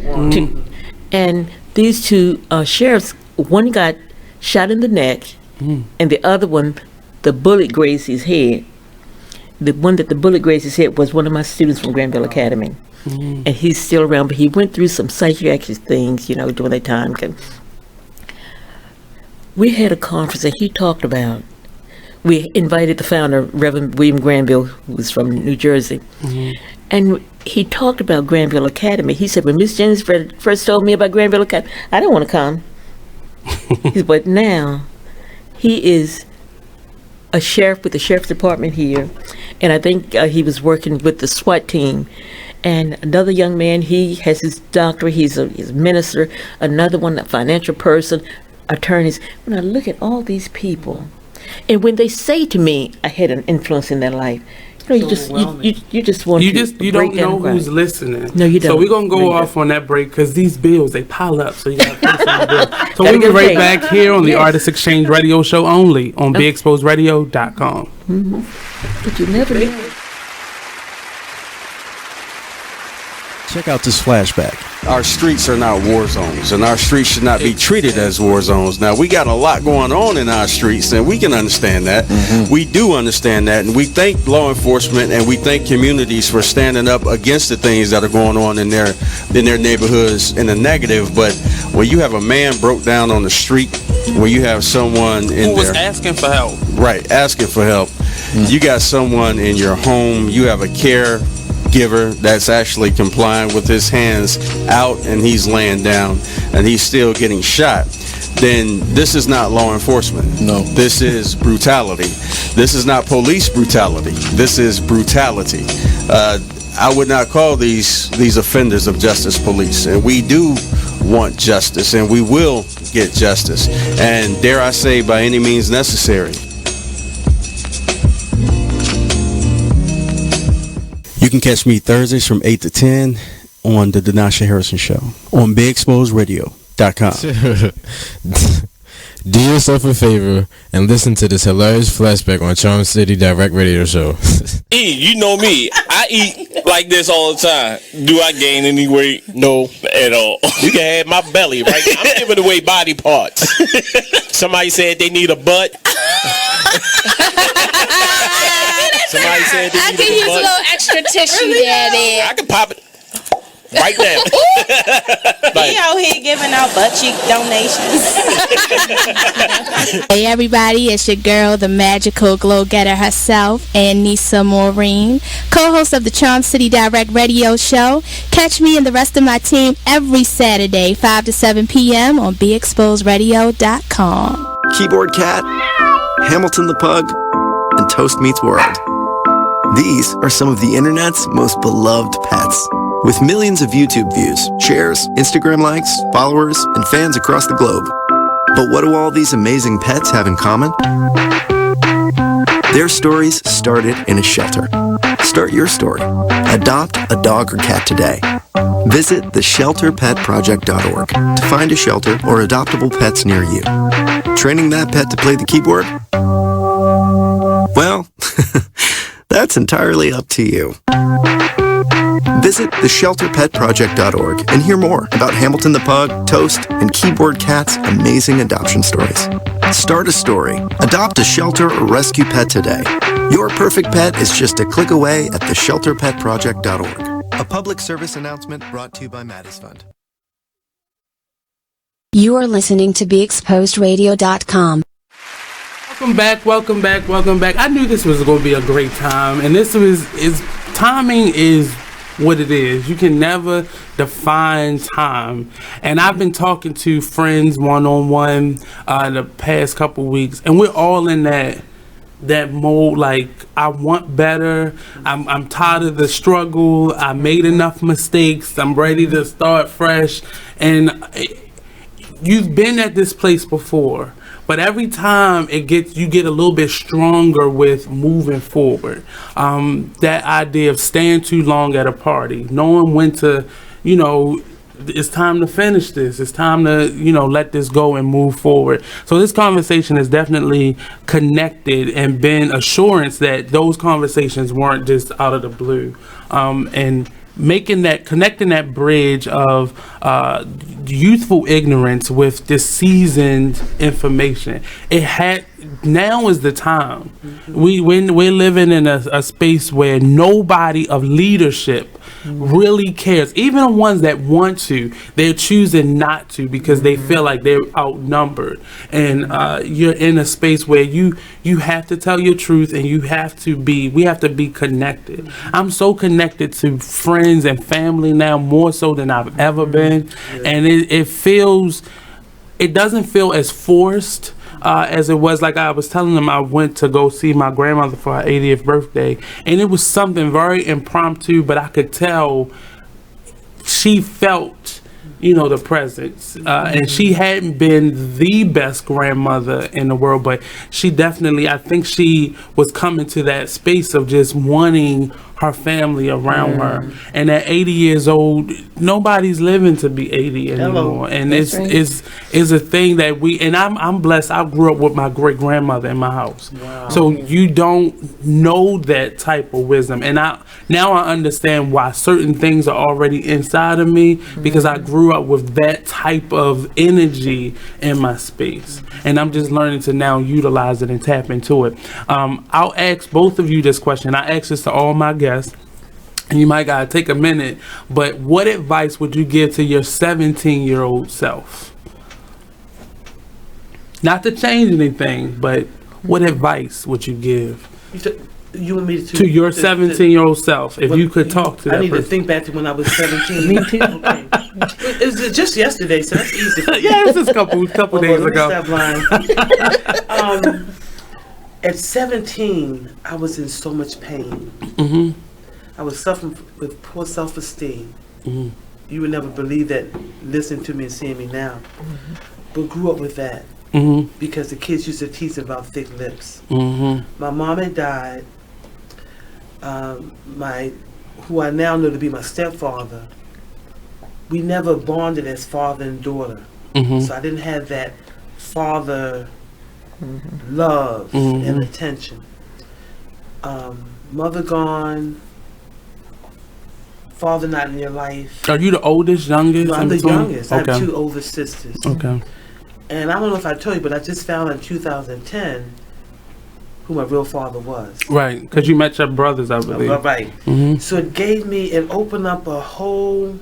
And these two sheriffs, one got shot in the neck, and the other one, the bullet grazed his head. The one that the bullet grazed his head was one of my students from Granville Academy. And he's still around, but he went through some psychiatric things, during that time. We had a conference and he talked about, we invited the founder, Reverend William Granville, who was from New Jersey. And he talked about Granville Academy. He said, when Miss Jennings first told me about Granville Academy, I didn't want to come. But now, he is a sheriff with the sheriff's department here, and I think he was working with the SWAT team. And another young man, he has his doctorate, he's a minister. Another one, a financial person, attorneys. When I look at all these people, and when they say to me, I had an influence in their life, No, you just want you to don't break know down who's crying. listening. No, you don't. So we're gonna go No, you off on that break because these bills they pile up. So you gotta pay some bills. So Gotta we'll be get right paid. back here on the Yes. Artist Exchange Radio Show only on BeExposedRadio.com. But you never know. Check out this flashback. Our streets are not war zones, and our streets should not be treated as war zones. Now, we got a lot going on in our streets, and we can understand that. We do understand that, and we thank law enforcement and we thank communities for standing up against the things that are going on in their neighborhoods in the negative. But when you have a man broke down on the street, when you have someone in who was there asking for help, right, asking for help, you got someone in your home, you have a caregiver that's actually complying with his hands out and he's laying down and he's still getting shot, then this is not law enforcement. No. This is brutality. This is not police brutality. This is brutality. I would not call these offenders of justice police. And we do want justice and we will get justice. And dare I say, by any means necessary. You can catch me Thursdays from 8 to 10 on the Denasha Harrison Show on BeExposedRadio.com. Do yourself a favor and listen to this hilarious flashback on Charm City Direct Radio Show. you know me. I eat like this all the time. Do I gain any weight? No, at all. You can have my belly, right? I'm giving away body parts. Somebody said they need a butt. Somebody said they I need can a use a butt. little extra tissue there. I can pop it right now. He out here giving out butt cheek donations. Hey everybody, it's your girl, the magical glow getter herself, Anissa Maureen, co-host of the Charm City Direct Radio Show. Catch me and the rest of my team every Saturday, 5 to 7 p.m. on BeExposedRadio.com. Keyboard Cat, Hamilton the Pug, and Toast Meets World. These are some of the internet's most beloved pets. With millions of YouTube views, shares, Instagram likes, followers, and fans across the globe. But what do all these amazing pets have in common? Their stories started in a shelter. Start your story. Adopt a dog or cat today. Visit theshelterpetproject.org to find a shelter or adoptable pets near you. Training that pet to play the keyboard? Well, that's entirely up to you. Visit theshelterpetproject.org and hear more about Hamilton the Pug, Toast, and Keyboard Cat's amazing adoption stories. Start a story. Adopt a shelter or rescue pet today. Your perfect pet is just a click away at theshelterpetproject.org. A public service announcement brought to you by Maddie's Fund. You are listening to BeExposedRadio.com. Welcome back. I knew this was going to be a great time, and timing is what it is. You can never define time. And I've been talking to friends one-on-one the past couple weeks, and we're all in that mode. Like, I want better. I'm tired of the struggle. I made enough mistakes. I'm ready to start fresh. And you've been at this place before. But every time you get a little bit stronger with moving forward. That idea of staying too long at a party, knowing when to, it's time to finish this. It's time to, let this go and move forward. So this conversation has definitely connected and been assurance that those conversations weren't just out of the blue. And connecting that bridge of youthful ignorance with this seasoned information. Now is the time. We're living in a space where nobody of leadership really cares. Even the ones that want to, they're choosing not to because they feel like they're outnumbered. And you're in a space where you have to tell your truth, and we have to be connected. I'm so connected to friends and family now, more so than I've ever been. And it doesn't feel as forced as it was. Like I was telling them, I went to go see my grandmother for her 80th birthday, and it was something very impromptu, but I could tell she felt the presence. And she hadn't been the best grandmother in the world, but she definitely, I think she was coming to that space of just wanting her family around her. And at 80 years old, nobody's living to be 80 anymore. And it's a thing that I'm blessed. I grew up with my great grandmother in my house. Wow. So you don't know that type of wisdom. And now I understand why certain things are already inside of me, because I grew up with that type of energy in my space. And I'm just learning to now utilize it and tap into it. I'll ask both of you this question. I ask this to all my guests, and you might gotta take a minute, but what advice would you give to your 17-year-old self? Not to change anything, but what advice would you give? You want me to your 17-year-old self, if you could talk to that I need person. to think back to when I was 17. Me too. Okay. It was just yesterday, so that's easy. Yeah, it's just a couple days ago. Stop lying. At 17, I was in so much pain. Mm-hmm. I was suffering with poor self-esteem. Mm-hmm. You would never believe that, listening to me and seeing me now. Mm-hmm. But grew up with that. Mm-hmm. Because the kids used to tease about thick lips. Mm-hmm. My mom had died. Who I now know to be my stepfather, we never bonded as father and daughter. Mm-hmm. So I didn't have that father love and attention. Mother gone, father not in your life. Are you the oldest, youngest? No, I'm the youngest. Okay. I have two older sisters. Okay. And I don't know if I told you, but I just found in 2010 who my real father was. Right, because you met your brothers, I believe. Right. Mm-hmm. So it opened up a whole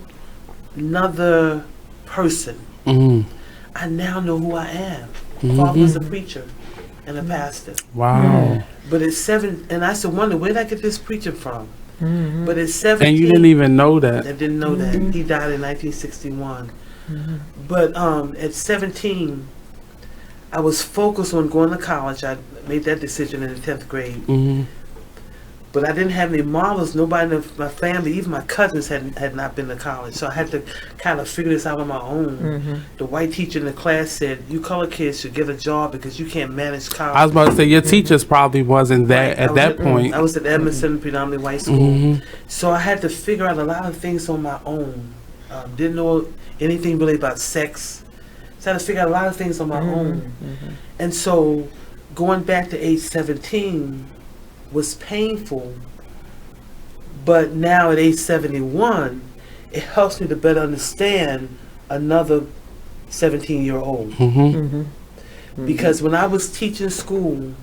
another person. Mm-hmm. I now know who I am. Mm-hmm. Father was a preacher and a pastor. Wow. But at 7, and I used to wonder, where did I get this preacher from? Mm-hmm. But at 17... And you didn't even know that. I didn't know that. He died in 1961. But at 17, I was focused on going to college. I made that decision in the 10th grade. Mm-hmm. But I didn't have any models. Nobody in my family, even my cousins, had not been to college. So I had to kind of figure this out on my own. Mm-hmm. The white teacher in the class said, you color kids should get a job because you can't manage college. I was about to say, your teachers probably wasn't that at that point. I was at Edmondson, predominantly white school. Mm-hmm. So I had to figure out a lot of things on my own. Didn't know anything really about sex. So I had to figure out a lot of things on my own. Mm-hmm. And so going back to age 17 was painful. But now at age 71, it helps me to better understand another 17-year-old. Mm-hmm. Mm-hmm. Because when I was teaching school,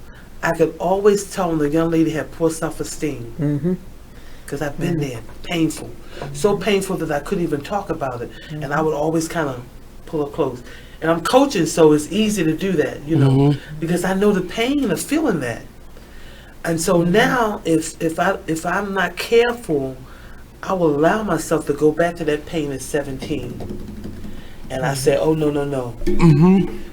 I could always tell when the young lady had poor self-esteem. Because I've been there, painful. So painful that I couldn't even talk about it. And I would always kind of pull her close. And I'm coaching, so it's easy to do that, you know, because I know the pain of feeling that. And so now, if I'm not careful, I will allow myself to go back to that pain at 17. And I say, oh, no.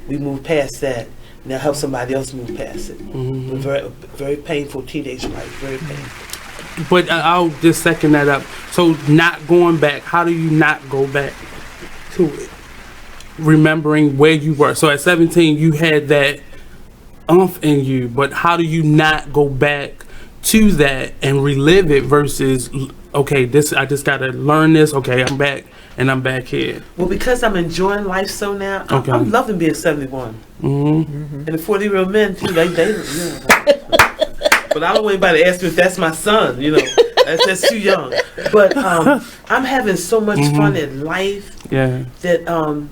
We move past that. Now help somebody else move past it. Very, very painful teenage life, very painful. But I'll just second that up. So not going back, how do you not go back to it? Remembering where you were. So at 17, you had that umph in you, but how do you not go back to that and relive it versus, okay, I just got to learn this, okay, I'm back, and I'm back here. Well, because I'm enjoying life so now, Okay. I'm loving being 71. And the 40-year-old men, too, they but I don't want anybody to ask me if that's my son, you know. That's too young. But I'm having so much fun in life that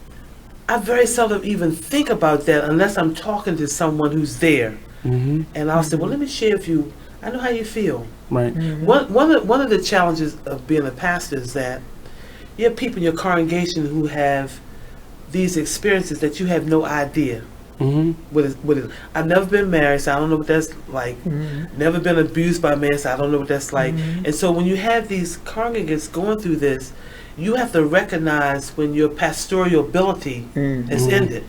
I very seldom even think about that unless I'm talking to someone who's there. And I'll say, well, let me share with you. I know how you feel. Right. One of the challenges of being a pastor is that you have people in your congregation who have these experiences that you have no idea. What is. I've never been married, so I don't know what that's like. Never been abused by a man, so I don't know what that's like. And so when you have these congregants going through this, you have to recognize when your pastoral ability is ended,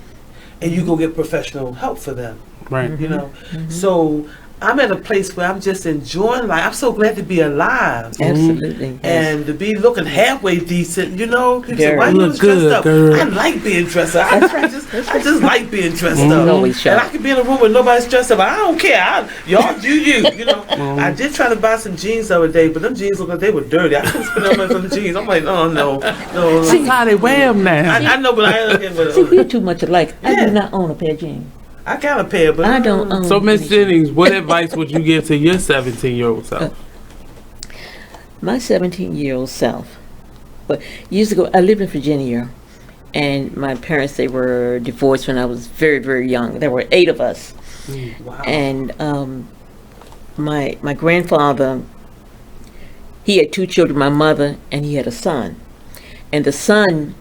and you go get professional help for them. Right. You know. So I'm at a place where I'm just enjoying life. I'm so glad to be alive. Absolutely. And to be looking halfway decent, you know. People say, Girl. why you Look always dressed good, up? girl. I like being dressed up. I just like being dressed Mhm. up. Always sharp. And I can be in a room where nobody's dressed up. I don't care. Y'all do you know. I did try to buy some jeans the other day, but them jeans look like they were dirty. I couldn't spend that money on the jeans. I'm like, oh, no. See how they wear them now. I know, but I don't See, we're too much alike. I do not own a pair of jeans. I got a pair, but I don't own. So, Miss Jennings, what advice would you give to your 17-year-old self? My 17-year-old self. But years ago, I lived in Virginia, and my parents, they were divorced when I was very, very young. There were 8 of us. Wow. And my grandfather, he had 2 children, my mother, and he had a son. And the son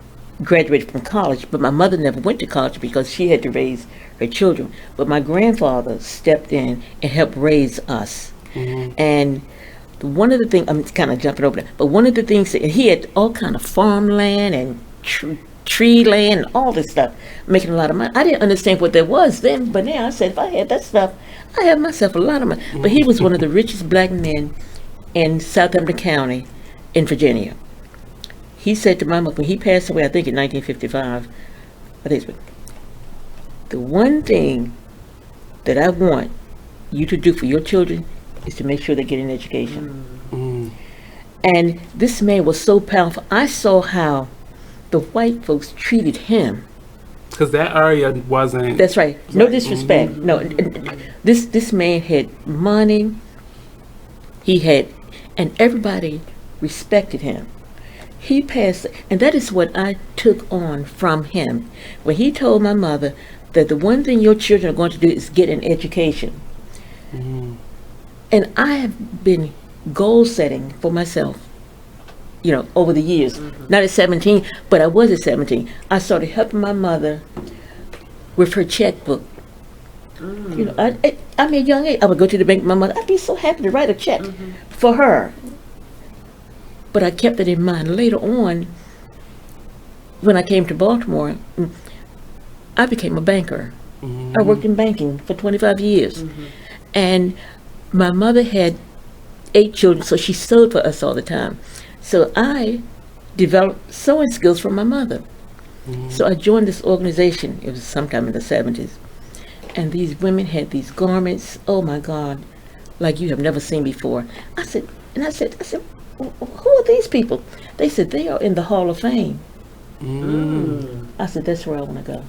graduated from college, but my mother never went to college because she had to raise her children. But my grandfather stepped in and helped raise us. And one of the things, I'm kind of jumping over that, but one of the things that he had all kind of farmland and tree land and all this stuff, making a lot of money. I didn't understand what that was then, but now I said, if I had that stuff, I had myself a lot of money. But he was one of the richest black men in Southampton County in Virginia. He said to my mother, when he passed away, I think in 1955, I think it's, the one thing that I want you to do for your children is to make sure they get an education. And this man was so powerful. I saw how the white folks treated him. Because that area wasn't... That's right. No disrespect. No, this man had money. He had, and everybody respected him. He passed, and that is what I took on from him. When he told my mother that the one thing your children are going to do is get an education. And I have been goal setting for myself, you know, over the years. Not at 17, but I was at 17. I started helping my mother with her checkbook. You know, I'm at a young age. I would go to the bank with my mother. I'd be so happy to write a check for her. But I kept it in mind. Later on, when I came to Baltimore, I became a banker. I worked in banking for 25 years. And my mother had 8 children, so she sewed for us all the time. So I developed sewing skills from my mother. So I joined this organization. It was sometime in the 70s. And these women had these garments, oh my God, like you have never seen before. I said, who are these people? They said, they are in the Hall of Fame. I said, that's where I want to go.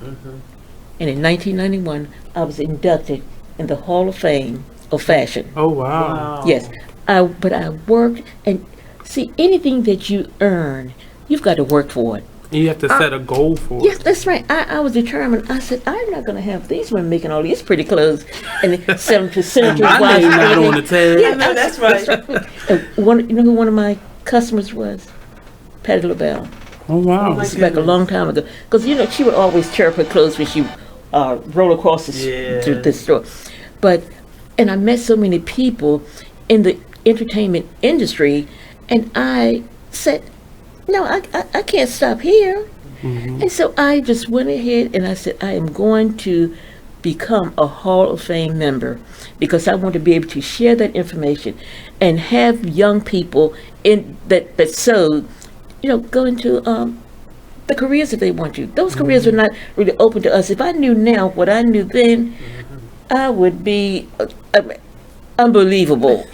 And in 1991, I was inducted in the Hall of Fame of Fashion. Oh, wow. Yes. But I worked, and see, anything that you earn, you've got to work for it. And you have to set a goal for it. Yes, that's right. I was determined. I said, I'm not going to have these women making all these pretty clothes and selling to senators' wives. not on the tag. Yeah, no, that's right. And you know who one of my customers was? Patti LaBelle. Oh, wow. This is back a long time ago. Because, you know, she would always tear up her clothes when she roll across the store. And I met so many people in the entertainment industry, and I said, no, I can't stop here. And so I just went ahead and I said, I am going to become a Hall of Fame member because I want to be able to share that information and have young people in that sew, you know, go into the careers that they want to. Those careers are not really open to us. If I knew now what I knew then, I would be unbelievable.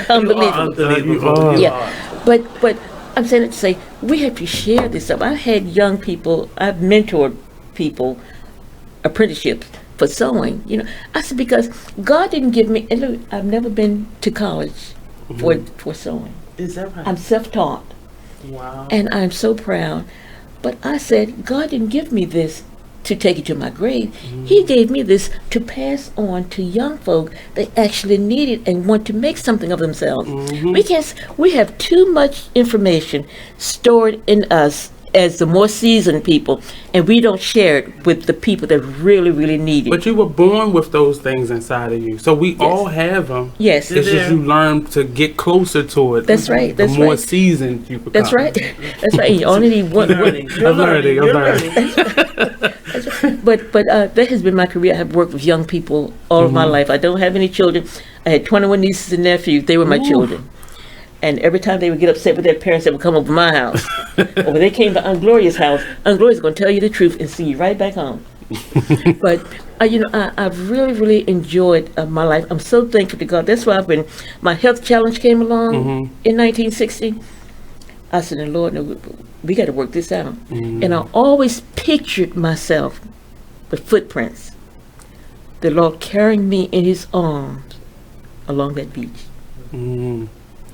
Unbelievable. Yeah. But I'm saying it to say, we have to share this stuff. I've had young people, I've mentored people, apprenticeships for sewing. You know, I said, because God didn't give me, and look, I've never been to college for sewing. Is that right? I'm self-taught. Wow. And I'm so proud. But I said, God didn't give me this to take it to my grave. He gave me this to pass on to young folk that actually need it and want to make something of themselves. We have too much information stored in us as the more seasoned people, and we don't share it with the people that really, really need it. But you were born with those things inside of you, so we all have them. Yes, it's just you learn to get closer to it. That's right. The That's more right. seasoned you become. That's right. That's right. You only need one. I'm learning. But that has been my career. I have worked with young people all of my life. I don't have any children. I had 21 nieces and nephews. They were my children. And every time they would get upset with their parents, they would come over my house. Or when they came to Aunt Gloria's house, Aunt Gloria's going to tell you the truth and send you right back home. But, I've really, really enjoyed my life. I'm so thankful to God. That's why when my health challenge came along in 1960, I said, Lord, no, we got to work this out. And I always pictured myself with footprints. The Lord carrying me in his arms along that beach.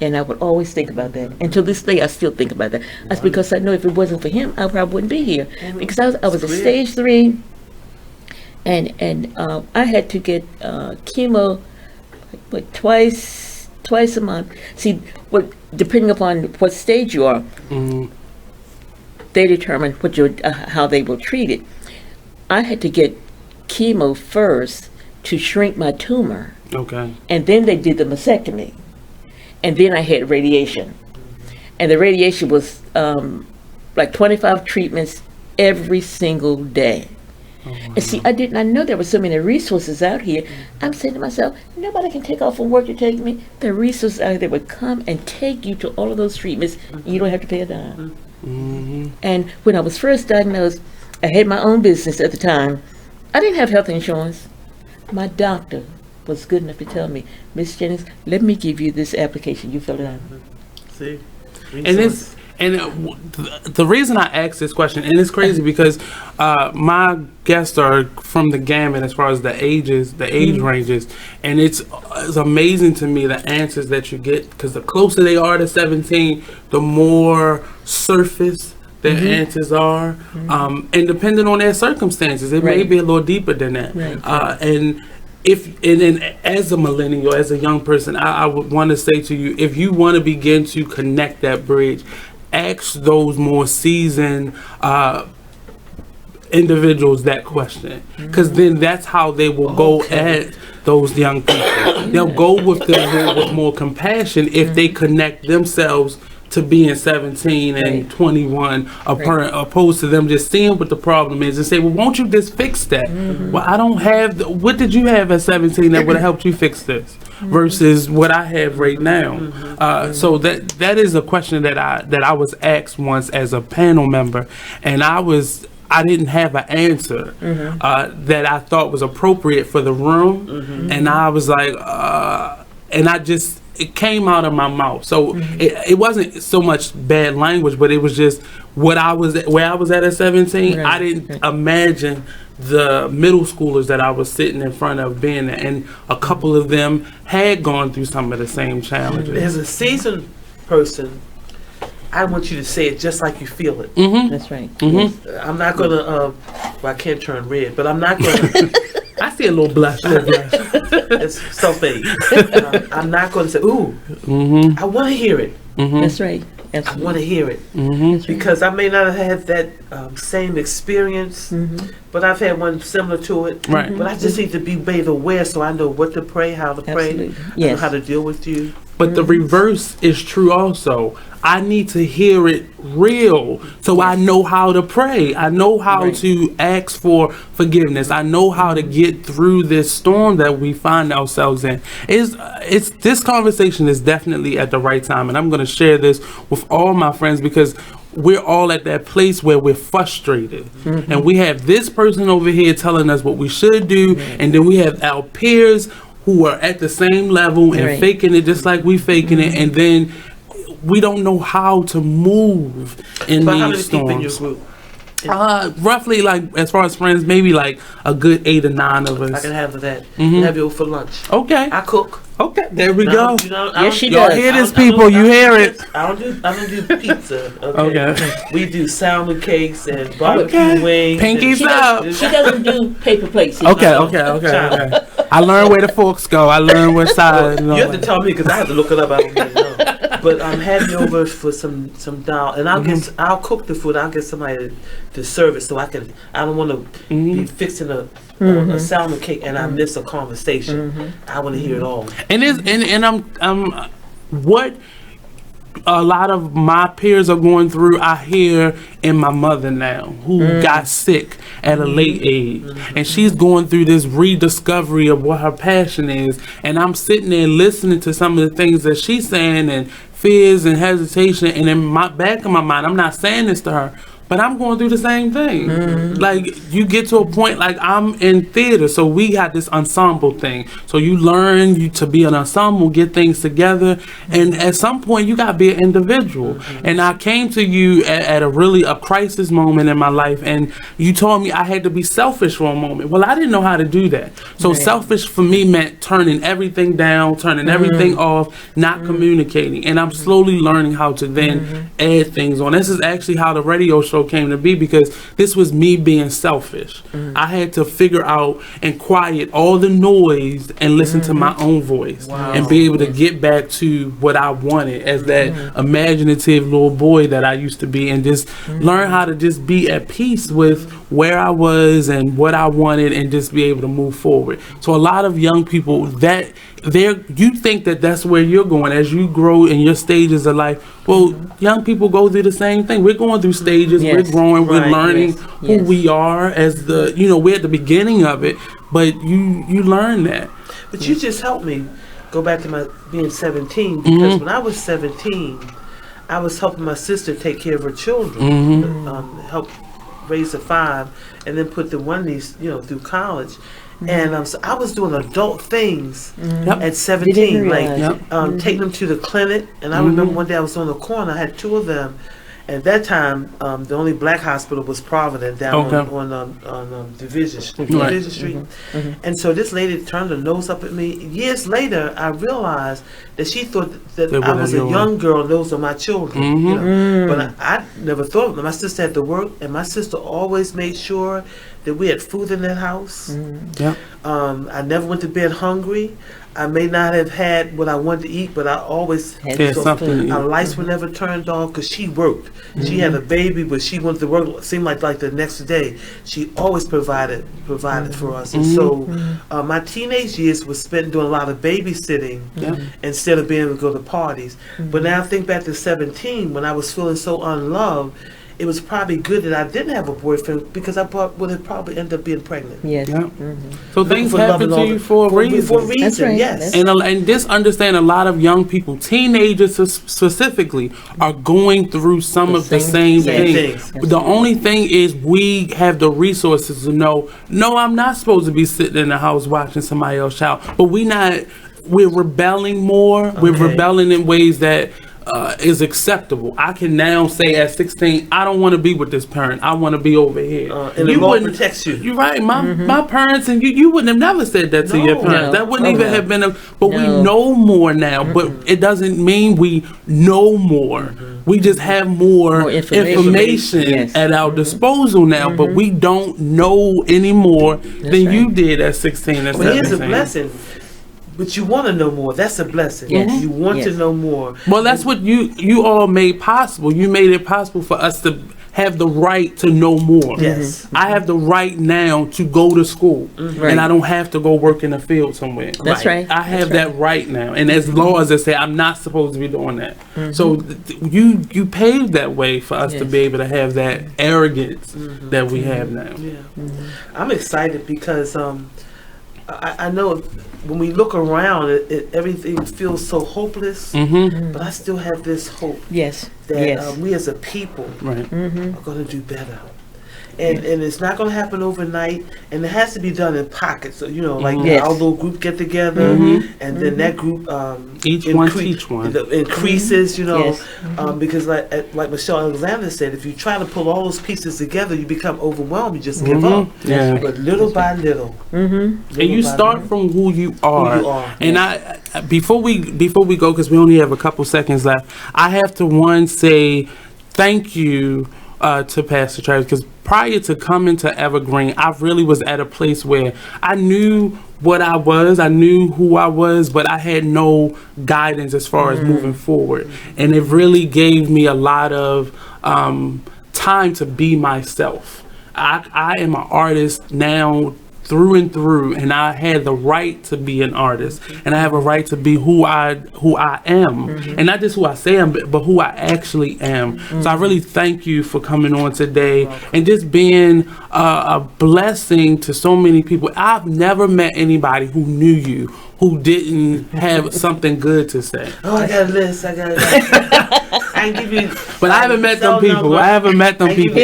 And I would always think about that. And to this day, I still think about that. That's because I know if it wasn't for him, I probably wouldn't be here. Because I was a stage 3, and I had to get chemo twice a month. See, depending upon what stage you are, they determine what how they will treat it. I had to get chemo first to shrink my tumor. Okay. And then they did the mastectomy. And then I had radiation. And the radiation was like 25 treatments every single day. And see, I did not know there were so many resources out here. I'm saying to myself, nobody can take off from work to take me. The resources out there would come and take you to all of those treatments. And you don't have to pay a dime. And when I was first diagnosed, I had my own business at the time. I didn't have health insurance. My doctor was good enough to tell me, Miss Jennings, let me give you this application. You fill it out. See? The reason I asked this question, and it's crazy because my guests are from the gamut as far as the age ranges, and it's amazing to me the answers that you get, because the closer they are to 17, the more surface their answers are, and depending on their circumstances, it may be a little deeper than that. And as a millennial, as a young person, I would want to say to you, if you want to begin to connect that bridge, ask those more seasoned individuals that question, because then that's how they will go at those young people. They'll go with them with more compassion if they connect themselves to being 17 and 21, opposed to them just seeing what the problem is and say, well, won't you just fix that? Well, I don't have, what did you have at 17 that would have helped you fix this versus what I have right now? So that is a question that I was asked once as a panel member, and I didn't have an answer that I thought was appropriate for the room, and I was like, it came out of my mouth. So it wasn't so much bad language, but it was just where I was at 17. I didn't imagine the middle schoolers that I was sitting in front of being there, and a couple of them had gone through some of the same challenges. As a seasoned person, I want you to say it just like you feel it. That's right. I'm not gonna. Well, I can't turn red, but I'm not gonna. I see a little blush. It's so fake. I'm not going to say, ooh, I want to hear it. That's right. I want to hear it. Because I may not have had that same experience, but I've had one similar to it. But I just need to be made aware so I know what to pray, how to pray, and how to deal with you. But the reverse is true also. I need to hear it real so I know how to pray. I know how to ask for forgiveness. I know how to get through this storm that we find ourselves in. This conversation is definitely at the right time, and I'm going to share this with all my friends because we're all at that place where we're frustrated, and we have this person over here telling us what we should do, and then we have our peers who are at the same level and faking it just like we faking it, and then we don't know how to move in these storms. How many people in your group? Roughly, like, as far as friends, maybe like a good 8 or 9 of us. I can handle that. Have you for lunch. Okay. I cook. Okay, there we go. Yes, she Y'all does. hear this, people? You hear it? I don't do pizza. Okay. We do salmon cakes and barbecue wings. Pinkies up. She doesn't do paper plates. Okay. I learned where the forks go. I learned what side. You have to tell me because I have to look it up. I don't really know. But have me over for some dal, and I'll cook the food. I'll get somebody to serve it, so I don't want to be fixing a salmon cake and I miss a conversation. I want to hear it all. And I'm what a lot of my peers are going through, I hear in my mother now, who got sick at a late age. And she's going through this rediscovery of what her passion is. And I'm sitting there listening to some of the things that she's saying and fears and hesitation. And in my back of my mind, I'm not saying this to her, but I'm going through the same thing. Like, you get to a point, like, I'm in theater, so we got this ensemble thing. So you learn to be an ensemble, get things together, and at some point, you got to be an individual. And I came to you at a crisis moment in my life, and you told me I had to be selfish for a moment. Well, I didn't know how to do that. So selfish for me meant turning everything down, turning everything off, not communicating. And I'm slowly learning how to then add things on. This is actually how the radio show came to be, because this was me being selfish. I had to figure out and quiet all the noise and listen to my own voice and be able to get back to what I wanted as that imaginative little boy that I used to be, and just learn how to just be at peace with where I was and what I wanted, and just be able to move forward. So a lot of young people you think that that's where you're going as you grow in your stages of life. Well, young people go through the same thing. We're going through stages. We're growing. We're learning who we are as we're at the beginning of it. But you learn that. But you just helped me go back to my being 17, because when I was 17, I was helping my sister take care of her children, help raise the 5, and then put the one niece, through college. And so I was doing adult things at 17, like taking them to the clinic. And I remember one day I was on the corner, I had 2 of them. At that time, the only black hospital was Providence down on Division Street. And so this lady turned her nose up at me. Years later, I realized that she thought that I was a young girl and those are my children. But I never thought of them. My sister had to work, and my sister always made sure that we had food in that house. I never went to bed hungry. I may not have had what I wanted to eat, but I always had something. Our lights were never turned off because she worked. She had a baby, but she went to work. It seemed like the next day. She always provided for us. And so my teenage years was spent doing a lot of babysitting instead of being able to go to parties. But now I think back to 17 when I was feeling so unloved. It was probably good that I didn't have a boyfriend, because I would have probably ended up being pregnant. So things happen to you for a reason. For a reason, right. Yes. And just understand, a lot of young people, teenagers specifically, are going through some of the same things. The only thing is we have the resources to know, no, I'm not supposed to be sitting in the house watching somebody else shout. But we're rebelling more. We're rebelling in ways that is acceptable. I can now say at 16, I don't want to be with this parent. I want to be over here. And the law protects you. You're right. My parents and you wouldn't have never said that to your parents. That wouldn't even have been but we know more now. But it doesn't mean we know more. We just have more information at our disposal now, but we don't know any more than you did at 16 and 17. Well, here's a blessing. But you want to know more. That's a blessing. You want to know more. Well, that's what you all made possible. You made it possible for us to have the right to know more. Yes. I have the right now to go to school, and I don't have to go work in the field somewhere. That's right. I have that right now, and as laws that say I'm not supposed to be doing that. So you paved that way for us to be able to have that arrogance that we have now. I'm excited because I know when we look around, everything feels so hopeless, but I still have this hope that we as a people are going to do better. And it's not going to happen overnight, and it has to be done in pockets. So, like our little group get together, and then that group each one teach one increases. Because like Michelle Alexander said, if you try to pull all those pieces together, you become overwhelmed. You just give up. But little by little, and you start from who you are. And I before we go, because we only have a couple seconds left, I have to say thank you to Pastor Travis, because prior to coming to Evergreen, I really was at a place where I knew what I was. I knew who I was, but I had no guidance as far as moving forward. And it really gave me a lot of time to be myself. I am an artist now through and through, and I had the right to be an artist, and I have a right to be who I am, and not just who I say I am, but who I actually am. So I really thank you for coming on today and just being a blessing to so many people. I've never met anybody who knew you who didn't have something good to say. Oh, I got a list. I can give you. But I haven't met them people. Number. I haven't met them people.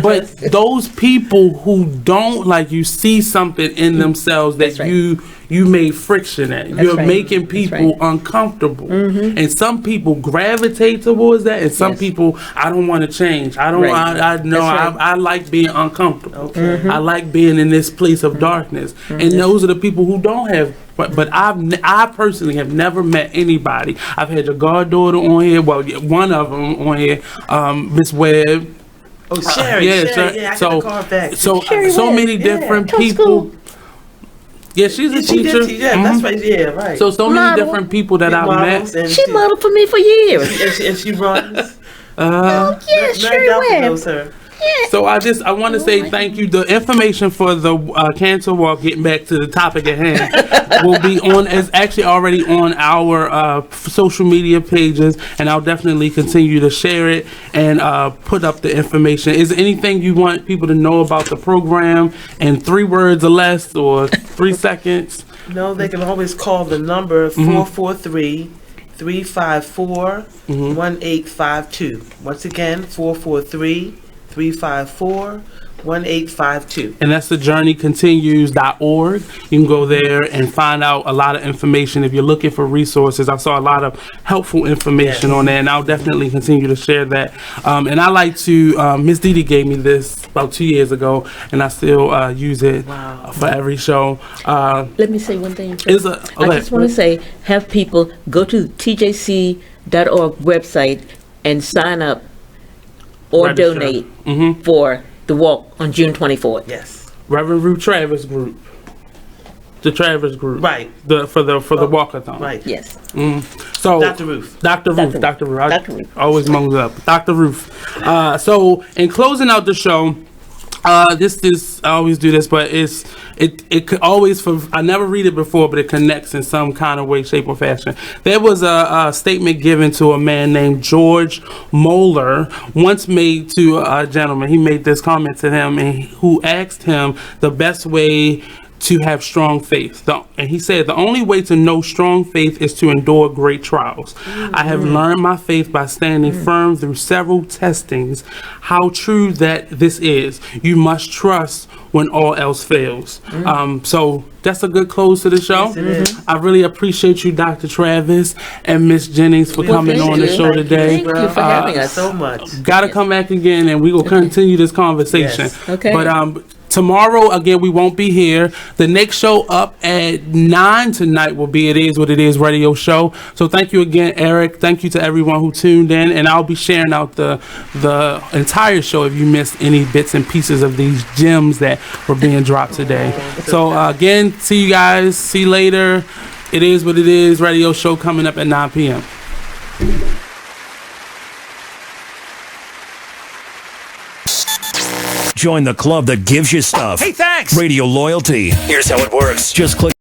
But address. those people who don't, like, you see something in themselves that you made friction at. You're making people uncomfortable. And some people gravitate towards that, and some people, I don't want to change. I don't. I know. I like being uncomfortable. I like being in this place of darkness. And those are the people who don't have. But I personally have never met anybody. I've had your goddaughter on here. Well, one of them on here, Miss Webb. Oh, Sherry. Sherry, I got call back. So many different people. Yeah, she's a teacher. That's right. Yeah, right. So many different people that I've met. She modeled for me for years. And she runs. Sherry Webb. So I want to say thank you. The information for the cancer walk, getting back to the topic at hand, will be on, is actually already on our social media pages, and I'll definitely continue to share it and put up the information. Is there anything you want people to know about the program in 3 words or less, or 3 seconds? No, they can always call the number 443-354-1852. Once again, 443-354-1852. And that's the journeycontinues.org. You can go there and find out a lot of information. If you're looking for resources, I saw a lot of helpful information on there, and I'll definitely continue to share that. And I like to, Miss Dee Dee gave me this about 2 years ago, and I still use it for every show. Let me say one thing. I just want to say, have people go to tjc.org website and sign up or donate for the walk on June 24th. Yes. Reverend Ruth Travis Group. The Travis Group. Right. For the walkathon. Right. Yes. So Dr. Ruth. Dr. Ruth. I always mumble up. Dr. Ruth. So in closing out the show, this I always do this, but it could always, I never read it before, but it connects in some kind of way, shape, or fashion. There was a statement given to a man named George Moeller, once made to a gentleman. He made this comment to him, and who asked him the best way to have strong faith. And he said, the only way to know strong faith is to endure great trials. I have learned my faith by standing firm through several testings. How true that this is. You must trust when all else fails. So that's a good close to the show. I really appreciate you, Dr. Travis and Miss Jennings, for coming on the show today. Thank you for having us so much. Gotta come back again, and we will continue this conversation. Yes. Okay. But tomorrow, again, we won't be here. The next show up at 9 tonight will be It Is What It Is radio show. So thank you again, Eric. Thank you to everyone who tuned in. And I'll be sharing out the entire show if you missed any bits and pieces of these gems that were being dropped today. So again, see you guys. See you later. It Is What It Is radio show coming up at 9 p.m. Join the club that gives you stuff. Hey, thanks. Radio Loyalty. Here's how it works. Just click